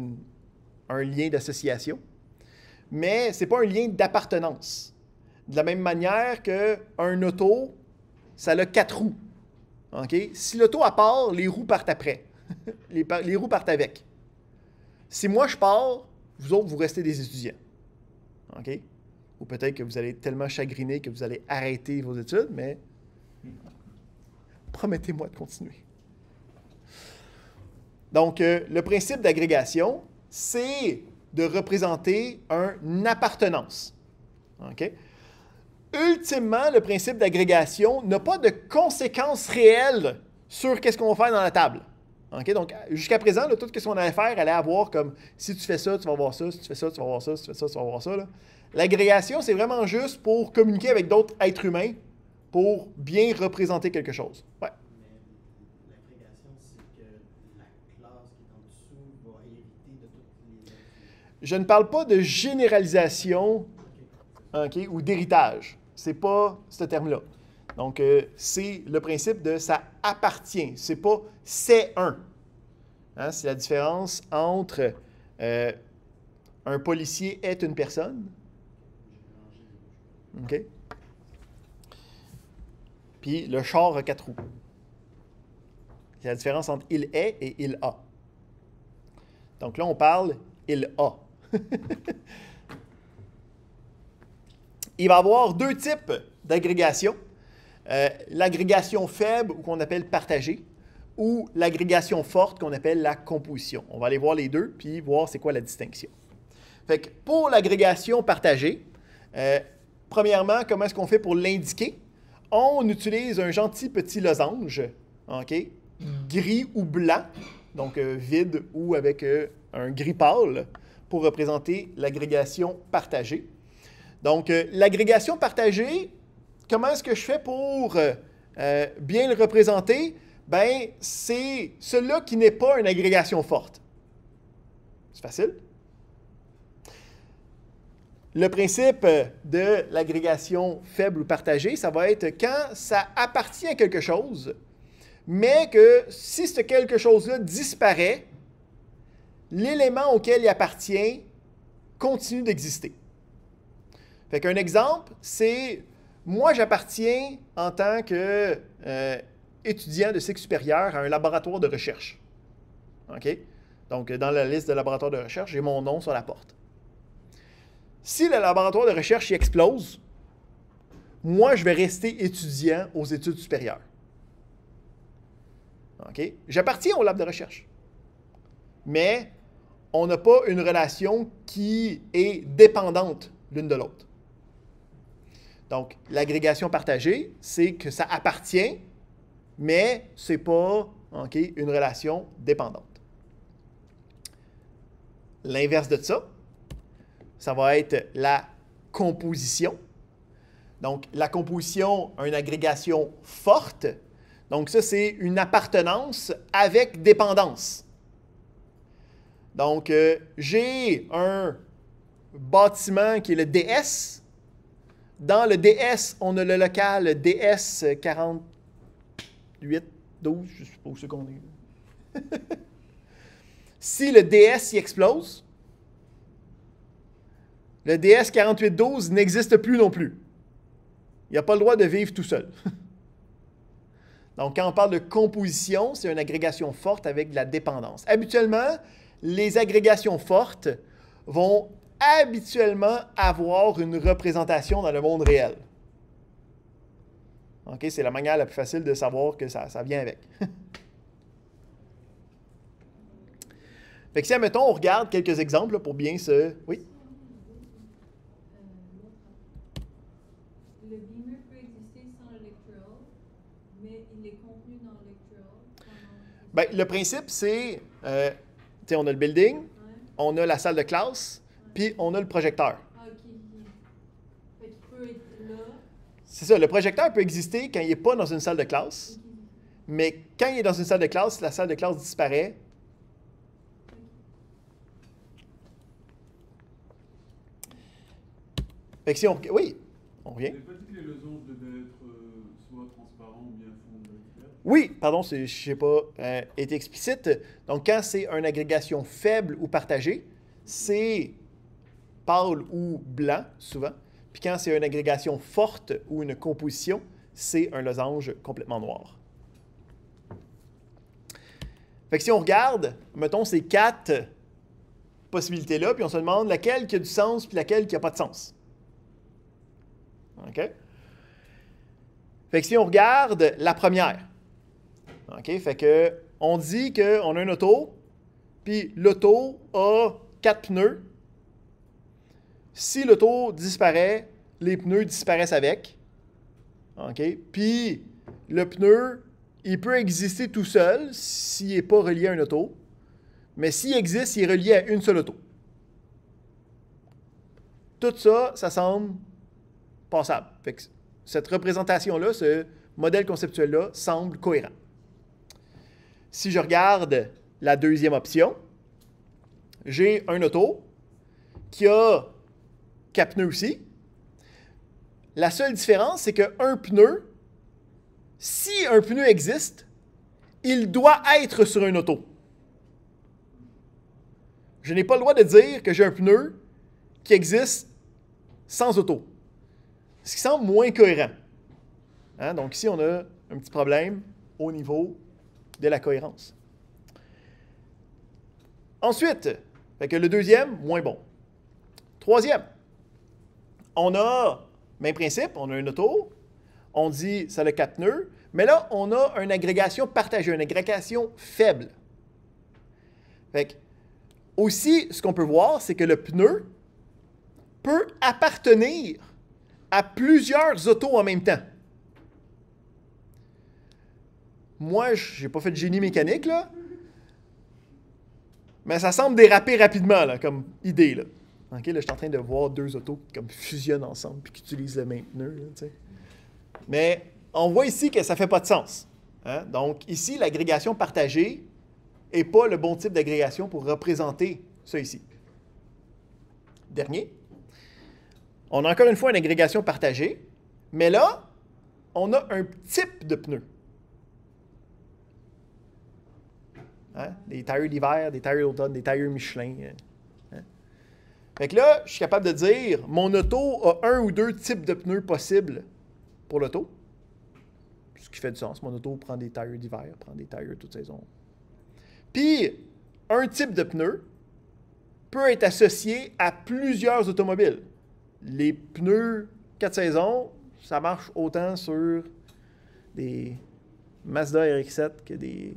un lien d'association, mais ce n'est pas un lien d'appartenance. De la même manière qu'un auto, ça a 4 roues. Okay? Si l'auto part, les roues partent après. les roues partent avec. Si moi je pars, vous autres, vous restez des étudiants. OK? Ou peut-être que vous allez être tellement chagrinés que vous allez arrêter vos études, mais promettez-moi de continuer. Donc, le principe d'agrégation, c'est de représenter une appartenance. OK? Ultimement, le principe d'agrégation n'a pas de conséquences réelles sur qu'est-ce qu'on va faire dans la table. Okay? Donc, jusqu'à présent, là, tout ce qu'on allait faire allait avoir comme si tu fais ça, tu vas voir ça, si tu fais ça, tu vas voir ça, si tu fais ça, tu vas voir ça. Là. L'agrégation, c'est vraiment juste pour communiquer avec d'autres êtres humains pour bien représenter quelque chose. Ouais. Mais l'agrégation, c'est que la classe qui est en dessous va hériter de toutes les autres. Je ne parle pas de généralisation OK, ou d'héritage. Ce n'est pas ce terme-là. Donc, c'est le principe de ça appartient. Ce n'est pas c'est un. Hein, c'est la différence entre un policier est une personne. OK? Puis le char a 4 roues. C'est la différence entre il est et il a. Donc là, on parle il a. Il va y avoir 2 types d'agrégation. L'agrégation faible, ou qu'on appelle partagée, ou l'agrégation forte, qu'on appelle la composition. On va aller voir les deux, puis voir c'est quoi la distinction. Fait que pour l'agrégation partagée, premièrement, comment est-ce qu'on fait pour l'indiquer? On utilise un gentil petit losange, OK, gris ou blanc, donc vide ou avec un gris pâle, pour représenter l'agrégation partagée. Donc, l'agrégation partagée, comment est-ce que je fais pour bien le représenter? Bien, c'est celui-là qui n'est pas une agrégation forte. C'est facile. Le principe de l'agrégation faible ou partagée, ça va être quand ça appartient à quelque chose, mais que si ce quelque chose-là disparaît, l'élément auquel il appartient continue d'exister. Fait qu'un exemple, c'est moi, j'appartiens en tant que étudiant de cycle supérieur à un laboratoire de recherche. OK? Donc, dans la liste de laboratoires de recherche, j'ai mon nom sur la porte. Si le laboratoire de recherche y explose, moi, je vais rester étudiant aux études supérieures. OK? J'appartiens au lab de recherche. Mais on n'a pas une relation qui est dépendante l'une de l'autre. Donc, l'agrégation partagée, c'est que ça appartient, mais ce n'est pas une relation dépendante. L'inverse de ça, ça va être la composition. Donc, la composition a une agrégation forte. Donc, ça, c'est une appartenance avec dépendance. Donc, j'ai un bâtiment qui est le DS. Dans le DS, on a le local DS 4812, je ne sais pas où c'est qu'on est. Si le DS y explose, le DS 4812 n'existe plus non plus. Il n'a pas le droit de vivre tout seul. Donc, quand on parle de composition, c'est une agrégation forte avec de la dépendance. Habituellement, les agrégations fortes vont habituellement avoir une représentation dans le monde réel. OK? C'est la manière la plus facile de savoir que ça vient avec. Fait que si, admettons, on regarde quelques exemples là, pour bien se... Oui? Le beamer peut exister sans le lectural, mais il est contenu dans le lectural. Bien, le principe, c'est... on a le building, on a la salle de classe, puis on a le projecteur. Ah, OK. Fait qu'il peut être là. C'est ça, le projecteur peut exister quand il n'est pas dans une salle de classe, mais quand il est dans une salle de classe, la salle de classe disparaît. Fait que si on... Oui, on revient. Vous n'avez pas dit que les losanges devaient être soit transparents ou bien fond de clair? Oui, pardon, je n'ai pas été explicite. Donc, quand c'est une agrégation faible ou partagée, c'est pâle ou blanc, souvent. Puis quand c'est une agrégation forte ou une composition, c'est un losange complètement noir. Fait que si on regarde, mettons ces 4 possibilités-là, puis on se demande laquelle qui a du sens puis laquelle qui n'a pas de sens. OK? Fait que si on regarde la première, OK? Fait que on dit qu'on a une auto, puis l'auto a 4 pneus. Si l'auto disparaît, les pneus disparaissent avec. OK? Puis le pneu, il peut exister tout seul s'il n'est pas relié à une auto. Mais s'il existe, il est relié à une seule auto. Tout ça, ça semble passable. Fait que cette représentation-là, ce modèle conceptuel-là, semble cohérent. Si je regarde la deuxième option, j'ai un auto qui a 4 pneus aussi, La seule différence, c'est qu'un pneu, si un pneu existe, il doit être sur une auto. Je n'ai pas le droit de dire que j'ai un pneu qui existe sans auto. Ce qui semble moins cohérent. Hein? Donc ici, on a un petit problème au niveau de la cohérence. Ensuite, fait que le deuxième, moins bon. Troisième, on a, même principe, on a une auto, on dit ça a 4 pneus, mais là, on a une agrégation partagée, une agrégation faible. Fait que, aussi, ce qu'on peut voir, c'est que le pneu peut appartenir à plusieurs autos en même temps. Moi, je n'ai pas fait de génie mécanique, là, mais ça semble déraper rapidement, là, comme idée. Là. Okay, là, je suis en train de voir 2 autos qui comme, fusionnent ensemble et qui utilisent le même pneu. Là, t'sais. Mais on voit ici que ça ne fait pas de sens. Hein? Donc, ici, l'agrégation partagée n'est pas le bon type d'agrégation pour représenter ça ici. Dernier. On a encore une fois une agrégation partagée, mais là, on a un type de pneu. Hein? Des tailleurs d'hiver, des tailleurs d'automne, des tailleurs Michelin. Hein? Fait que là, je suis capable de dire, mon auto a 1 ou 2 types de pneus possibles pour l'auto. Ce qui fait du sens. Mon auto prend des tailleurs d'hiver, prend des tailleurs toute saison. Puis, un type de pneu peut être associé à plusieurs automobiles. Les pneus 4 saisons, ça marche autant sur des Mazda RX-7 que des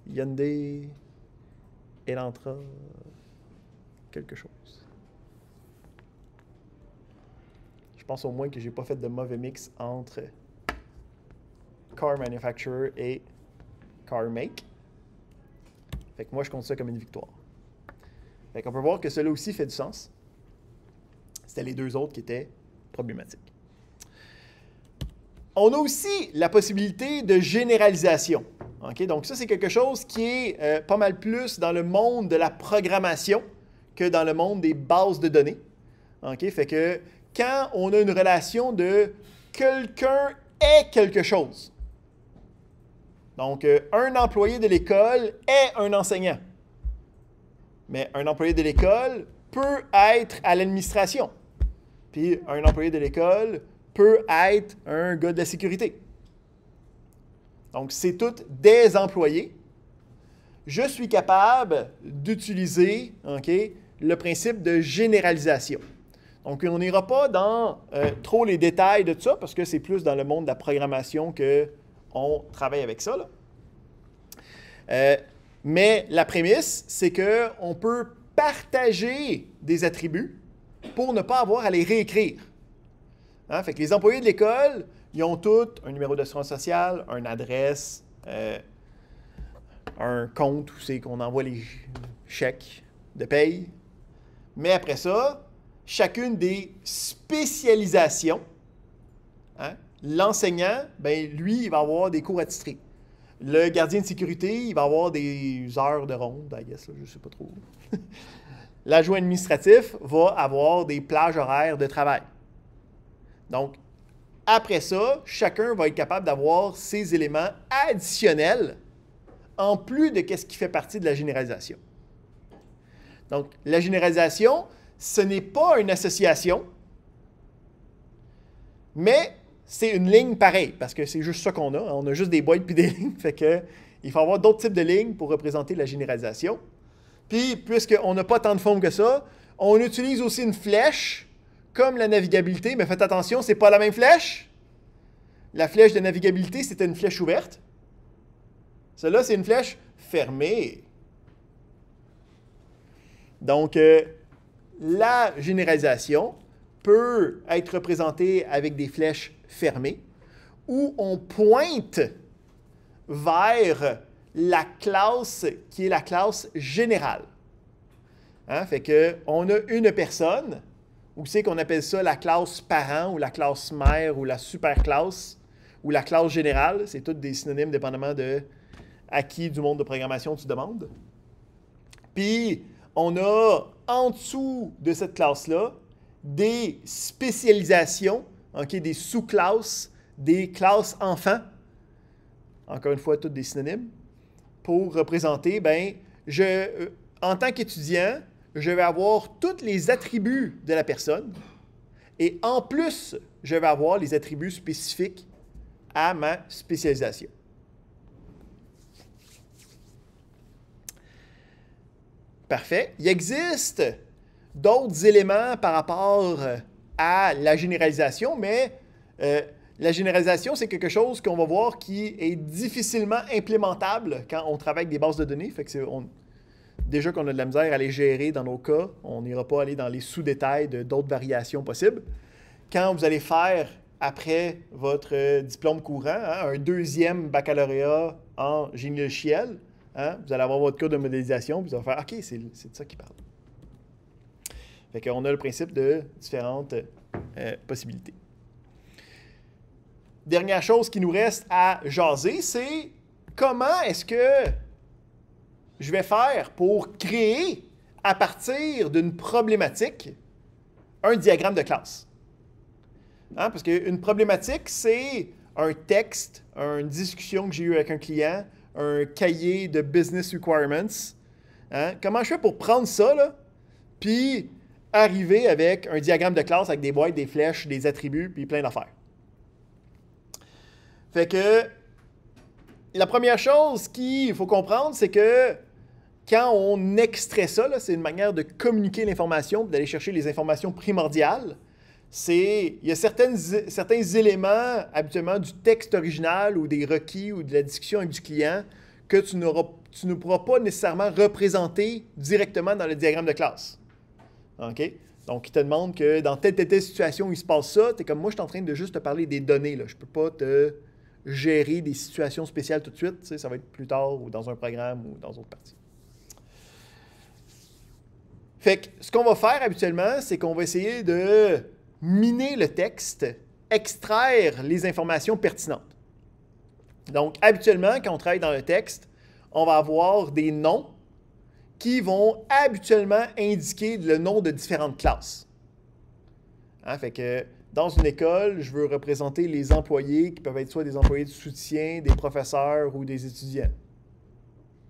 Hyundai Elantra quelque chose. Je pense au moins que je n'ai pas fait de mauvais mix entre car manufacturer et car make. Fait que moi, je compte ça comme une victoire. Fait qu'on peut voir que cela aussi fait du sens. C'était les 2 autres qui étaient problématiques. On a aussi la possibilité de généralisation. Okay? Donc ça, c'est quelque chose qui est pas mal plus dans le monde de la programmation que dans le monde des bases de données. Okay? Fait que quand on a une relation de quelqu'un est quelque chose. Donc, un employé de l'école est un enseignant. Mais un employé de l'école peut être à l'administration. Puis, un employé de l'école peut être un gars de la sécurité. Donc, c'est tous des employés. Je suis capable d'utiliser le principe de généralisation. Donc, on n'ira pas dans trop les détails de tout ça, parce que c'est plus dans le monde de la programmation qu'on travaille avec ça. Là. Mais la prémisse, c'est qu'on peut partager des attributs pour ne pas avoir à les réécrire. Hein? Fait que les employés de l'école, ils ont tous un numéro d'assurance sociale, une adresse, un compte où c'est qu'on envoie les chèques de paye. Mais après ça, chacune des spécialisations, hein? L'enseignant, ben, lui, il va avoir des cours attitrés. Le gardien de sécurité, il va avoir des heures de ronde, I guess, là, je ne sais pas trop. L'adjoint administratif va avoir des plages horaires de travail. Donc, après ça, chacun va être capable d'avoir ces éléments additionnels en plus de ce qui fait partie de la généralisation. Donc, la généralisation, ce n'est pas une association, mais c'est une ligne pareille, parce que c'est juste ça qu'on a. On a juste des boîtes puis des lignes, fait que il faut avoir d'autres types de lignes pour représenter la généralisation. Puis, puisqu'on n'a pas tant de formes que ça, on utilise aussi une flèche, comme la navigabilité, mais faites attention, ce n'est pas la même flèche. La flèche de navigabilité, c'était une flèche ouverte. Celle-là, c'est une flèche fermée. Donc, la généralisation peut être représentée avec des flèches fermées où on pointe vers la classe qui est la classe générale. Hein? Fait qu'on a une personne, ou c'est qu'on appelle ça la classe parent ou la classe mère ou la superclasse ou la classe générale. C'est tous des synonymes dépendamment de à qui du monde de programmation tu demandes. Puis, on a en dessous de cette classe-là des spécialisations ok, des sous-classes, des classes enfants. Encore une fois, toutes des synonymes. Pour représenter, ben, en tant qu'étudiant, je vais avoir tous les attributs de la personne. Et en plus, je vais avoir les attributs spécifiques à ma spécialisation. Parfait. Il existe d'autres éléments par rapport à la généralisation, mais la généralisation, c'est quelque chose qu'on va voir qui est difficilement implémentable quand on travaille avec des bases de données. Fait que déjà qu'on a de la misère à les gérer dans nos cas, on n'ira pas aller dans les sous-détails d'autres variations possibles. Quand vous allez faire, après votre diplôme courant, un deuxième baccalauréat en génie logiciel, vous allez avoir votre cours de modélisation, puis vous allez faire « OK, c'est de ça qu'il parle ». Fait qu'on a le principe de différentes possibilités. Dernière chose qui nous reste à jaser, c'est comment est-ce que je vais faire pour créer, à partir d'une problématique, un diagramme de classe. Parce qu'une problématique, c'est un texte, une discussion que j'ai eue avec un client, un cahier de business requirements. Comment je fais pour prendre ça, là, puis arriver avec un diagramme de classe avec des boîtes, des flèches, des attributs, puis plein d'affaires. Fait que la première chose qu'il faut comprendre, c'est que quand on extrait ça, c'est une manière de communiquer l'information, d'aller chercher les informations primordiales. Il y a certains éléments, habituellement, du texte original ou des requis ou de la discussion avec du client que tu ne pourras pas nécessairement représenter directement dans le diagramme de classe. OK? Donc, il te demande que dans telle situation, il se passe ça. Tu es comme, moi, je suis en train de juste te parler des données. Là. Je ne peux pas te gérer des situations spéciales tout de suite. Tu sais, ça va être plus tard ou dans un programme ou dans une autre partie. Fait que ce qu'on va faire habituellement, c'est qu'on va essayer de miner le texte, extraire les informations pertinentes. Donc, habituellement, quand on travaille dans le texte, on va avoir des noms qui vont habituellement indiquer le nom de différentes classes. Fait que dans une école, je veux représenter les employés qui peuvent être soit des employés de soutien, des professeurs ou des étudiants.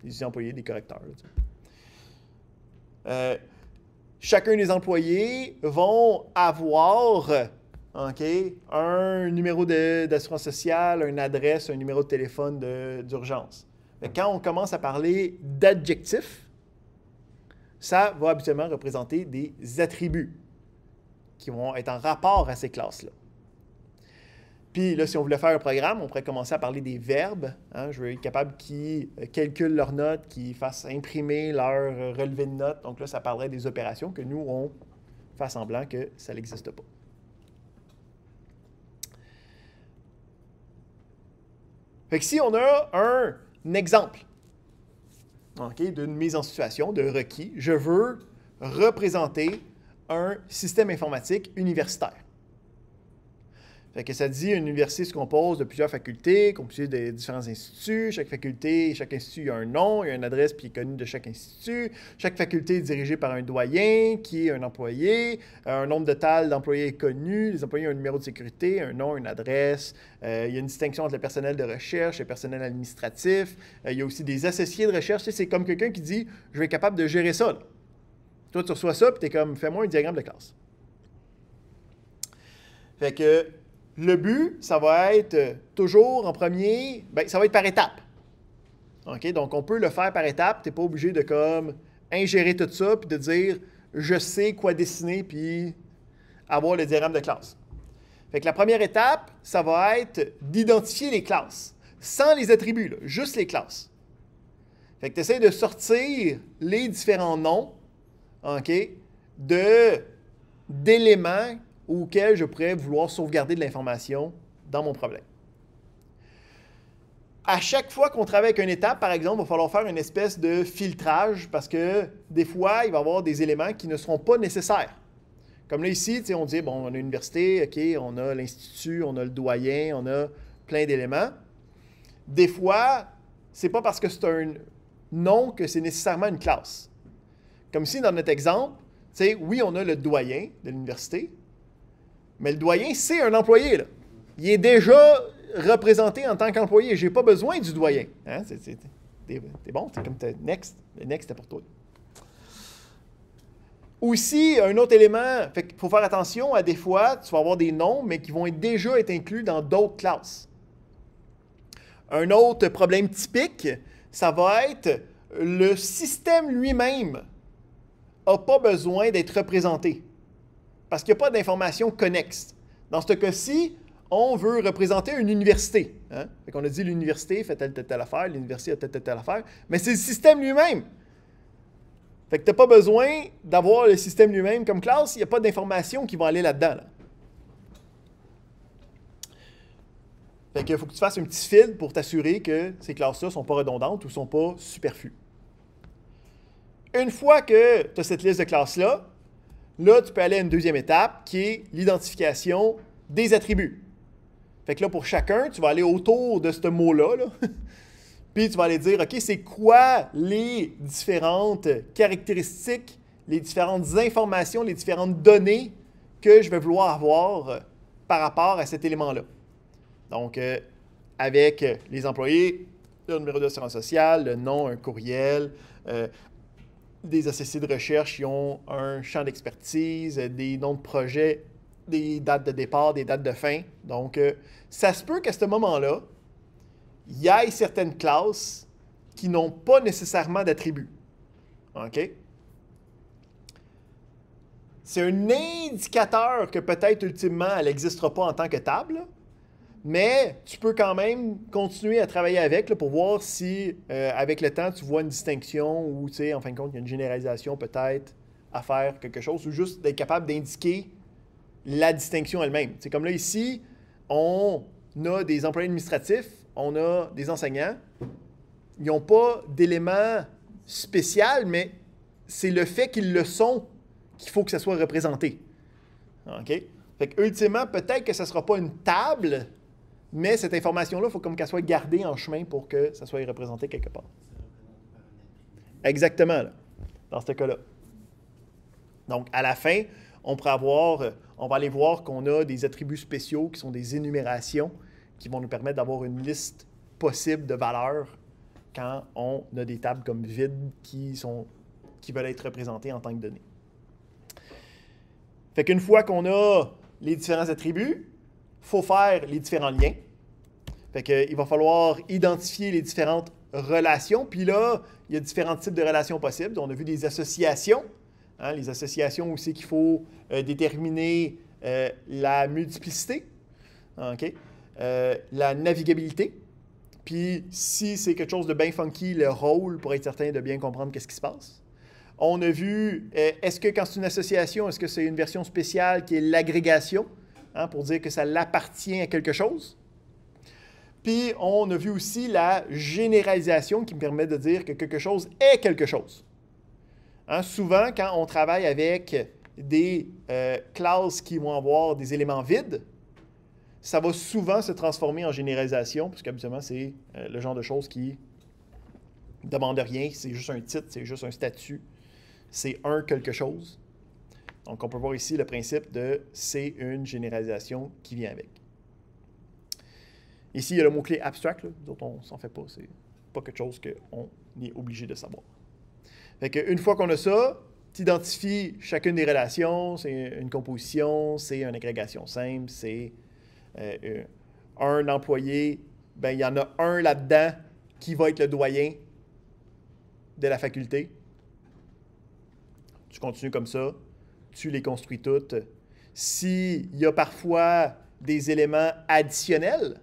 Des employés, des correcteurs. Chacun des employés vont avoir un numéro d'assurance sociale, une adresse, un numéro de téléphone d'urgence. Quand on commence à parler d'adjectifs, ça va habituellement représenter des attributs qui vont être en rapport à ces classes-là. Puis là, si on voulait faire un programme, on pourrait commencer à parler des verbes. Je veux être capable qu'ils calculent leurs notes, qu'ils fassent imprimer leur relevé de notes. Donc là, ça parlerait des opérations que nous, on fait semblant que ça n'existe pas. Fait que si on a un exemple d'une mise en situation, de requis, je veux représenter un système informatique universitaire. Fait que ça dit une université se compose de plusieurs facultés, composées de différents instituts. Chaque faculté, chaque institut a un nom, il y a une adresse qui est connue de chaque institut. Chaque faculté est dirigée par un doyen qui est un employé. Un nombre total d'employés est connu. Les employés ont un numéro de sécurité, un nom, une adresse. Il y a une distinction entre le personnel de recherche et le personnel administratif. Il y a aussi des associés de recherche. Tu sais, c'est comme quelqu'un qui dit « Je vais être capable de gérer ça. » Toi, tu reçois ça, puis tu es comme « Fais-moi un diagramme de classe. » Fait que le but, ça va être toujours en premier, ça va être par étapes. Donc, on peut le faire par étapes. Tu n'es pas obligé de comme ingérer tout ça puis de dire je sais quoi dessiner puis avoir le diagramme de classe. Fait que la première étape, ça va être d'identifier les classes, sans les attributs, là, juste les classes. Fait que tu essaies de sortir les différents noms d'éléments auxquels je pourrais vouloir sauvegarder de l'information dans mon problème. À chaque fois qu'on travaille avec une étape, par exemple, il va falloir faire une espèce de filtrage parce que des fois, il va y avoir des éléments qui ne seront pas nécessaires. Comme là, ici, on dit, bon, on a l'université, OK, on a l'institut, on a le doyen, on a plein d'éléments. Des fois, c'est pas parce que c'est un nom que c'est nécessairement une classe. Comme ici, dans notre exemple, oui, on a le doyen de l'université, Mais le doyen, c'est un employé, là. Il est déjà représenté en tant qu'employé. Je n'ai pas besoin du doyen. Hein? T'es bon, c'est comme next. Le next, c'est pour toi. Aussi, un autre élément, il faut faire attention à des fois, tu vas avoir des noms, mais qui vont déjà être inclus dans d'autres classes. Un autre problème typique, ça va être le système lui-même n'a pas besoin d'être représenté parce qu'il n'y a pas d'informations connexes. Dans ce cas-ci, on veut représenter une université. Hein? Fait qu'on a dit l'université fait telle affaire, l'université a telle affaire, mais c'est le système lui-même. Fait que tu n'as pas besoin d'avoir le système lui-même comme classe, il n'y a pas d'informations qui vont aller là-dedans. Là. Fait qu'il faut que tu fasses un petit fil pour t'assurer que ces classes-là ne sont pas redondantes ou ne sont pas superflues. Une fois que tu as cette liste de classes-là, là, tu peux aller à une deuxième étape qui est l'identification des attributs. Fait que là, pour chacun, tu vas aller autour de ce mot-là, là, puis tu vas aller dire, OK, c'est quoi les différentes caractéristiques, les différentes informations, les différentes données que je vais vouloir avoir par rapport à cet élément-là. Donc, avec les employés, le numéro d'assurance sociale, le nom, un courriel, des associés de recherche qui ont un champ d'expertise, des noms de projet, des dates de départ, des dates de fin. Donc, ça se peut qu'à ce moment-là, il y ait certaines classes qui n'ont pas nécessairement d'attributs. OK? C'est un indicateur que peut-être, ultimement, elle n'existera pas en tant que table, mais tu peux quand même continuer à travailler avec là, pour voir si, avec le temps, tu vois une distinction ou, tu sais, en fin de compte, il y a une généralisation peut-être à faire quelque chose ou juste d'être capable d'indiquer la distinction elle-même. C'est comme là, ici, on a des employés administratifs, on a des enseignants. Ils n'ont pas d'élément spécial, mais c'est le fait qu'ils le sont qu'il faut que ça soit représenté. OK? Fait que, ultimement, peut-être que ça ne sera pas une table, mais cette information-là, il faut comme qu'elle soit gardée en chemin pour que ça soit représenté quelque part. Exactement, là, dans ce cas-là. Donc, à la fin, on va aller voir qu'on a des attributs spéciaux qui sont des énumérations qui vont nous permettre d'avoir une liste possible de valeurs quand on a des tables comme vides qui veulent être représentées en tant que données. Fait qu'une fois qu'on a les différents attributs, il faut faire les différents liens. Fait qu'il va falloir identifier les différentes relations. Puis là, il y a différents types de relations possibles. On a vu des associations. Hein, les associations aussi qu'il faut déterminer la multiplicité, okay? La navigabilité. Puis si c'est quelque chose de bien funky, le rôle pour être certain de bien comprendre qu'est-ce qui se passe. On a vu, est-ce que quand c'est une association, est-ce que c'est une version spéciale qui est l'agrégation, hein, pour dire que ça l'appartient à quelque chose. Puis on a vu aussi la généralisation qui me permet de dire que quelque chose est quelque chose. Hein, souvent, quand on travaille avec des classes qui vont avoir des éléments vides, ça va souvent se transformer en généralisation, parce qu'habituellement, c'est le genre de choses qui ne demandent rien, c'est juste un titre, c'est juste un statut, c'est un quelque chose. Donc, on peut voir ici le principe de « c'est une généralisation qui vient avec ». Ici, il y a le mot-clé « abstract », nous autres, on ne s'en fait pas, c'est pas quelque chose qu'on est obligé de savoir. Fait qu'une fois qu'on a ça, tu identifies chacune des relations, c'est une composition, c'est une agrégation simple, c'est un employé, bien, il y en a un là-dedans qui va être le doyen de la faculté. Tu continues comme ça, tu les construis toutes. S'il y a parfois des éléments additionnels,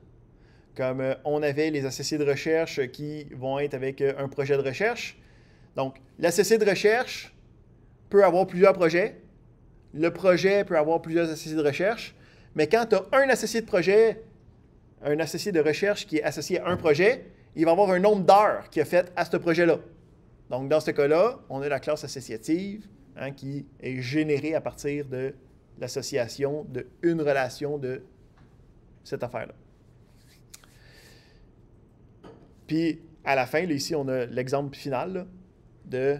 comme on avait les associés de recherche qui vont être avec un projet de recherche. Donc, l'associé de recherche peut avoir plusieurs projets. Le projet peut avoir plusieurs associés de recherche. Mais quand tu as un associé de projet, un associé de recherche qui est associé à un projet, il va avoir un nombre d'heures qu'il a fait à ce projet-là. Donc, dans ce cas-là, on a la classe associative, hein, qui est générée à partir de l'association d'une relation de cette affaire-là. Puis, à la fin, là, ici, on a l'exemple final là, de...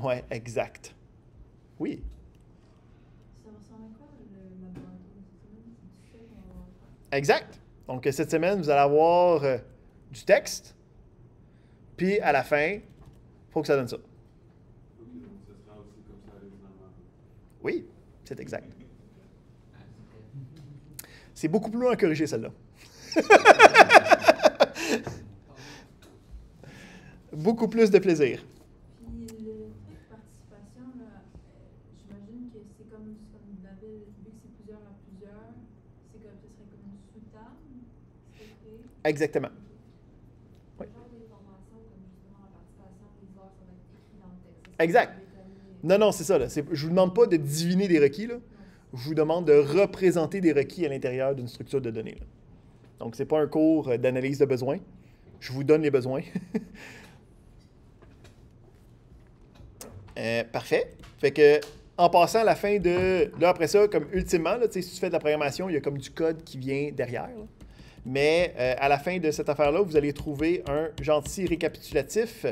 Ouais, exact. Oui. Ça ressemble à quoi le laboratoire Exact. Donc, cette semaine, vous allez avoir du texte. Puis, à la fin, il faut que ça donne ça. Ok, donc ça sera aussi comme ça à l'examen. Oui, c'est exact. C'est beaucoup plus long à corriger, celle-là. Beaucoup plus de plaisir. Puis le truc participation, là, j'imagine que c'est comme David, vu que c'est plusieurs à plusieurs, c'est comme, ce serait comme une sous-table qui serait créée. Exactement. Le genre d'information, comme justement la participation, les heures, ça va être écrit dans le texte. Exact. Non, non, c'est ça. Là. Je ne vous demande pas de diviner des requis. Là. Je vous demande de représenter des requis à l'intérieur d'une structure de données. Là. Donc, ce n'est pas un cours d'analyse de besoins. Je vous donne les besoins. Parfait. Fait que, en passant à la fin de... Là, après ça, comme ultimement, là, si tu fais de la programmation, il y a comme du code qui vient derrière. Là. Mais à la fin de cette affaire-là, vous allez trouver un gentil récapitulatif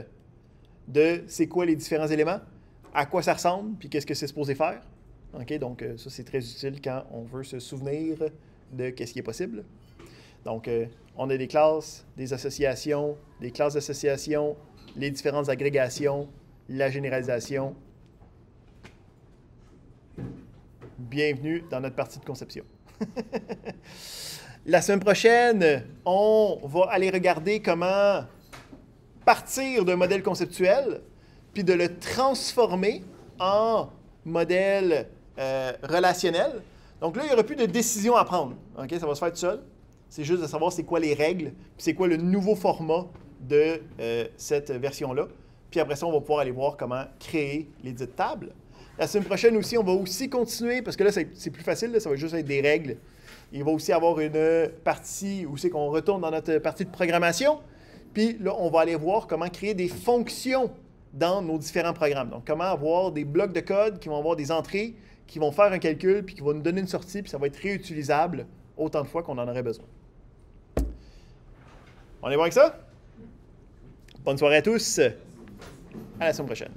de c'est quoi les différents éléments, à quoi ça ressemble, puis qu'est-ce que c'est supposé faire. OK? Donc, ça, c'est très utile quand on veut se souvenir de qu'est-ce qui est possible. Donc, on a des classes, des associations, des classes d'association, les différentes agrégations, la généralisation. Bienvenue dans notre partie de conception. La semaine prochaine, on va aller regarder comment partir d'un modèle conceptuel puis de le transformer en modèle relationnel. Donc là, il n'y aura plus de décision à prendre. Okay? Ça va se faire tout seul. C'est juste de savoir c'est quoi les règles, puis c'est quoi le nouveau format de cette version-là. Puis après ça, on va pouvoir aller voir comment créer les dites tables. La semaine prochaine aussi, on va aussi continuer, parce que là, c'est plus facile, là, ça va juste être des règles. Il va aussi avoir une partie où c'est qu'on retourne dans notre partie de programmation. Puis là, on va aller voir comment créer des fonctions dans nos différents programmes. Donc, comment avoir des blocs de code qui vont avoir des entrées, qui vont faire un calcul, puis qui vont nous donner une sortie, puis ça va être réutilisable autant de fois qu'on en aurait besoin. On est bon avec ça? Bonne soirée à tous. À la semaine prochaine.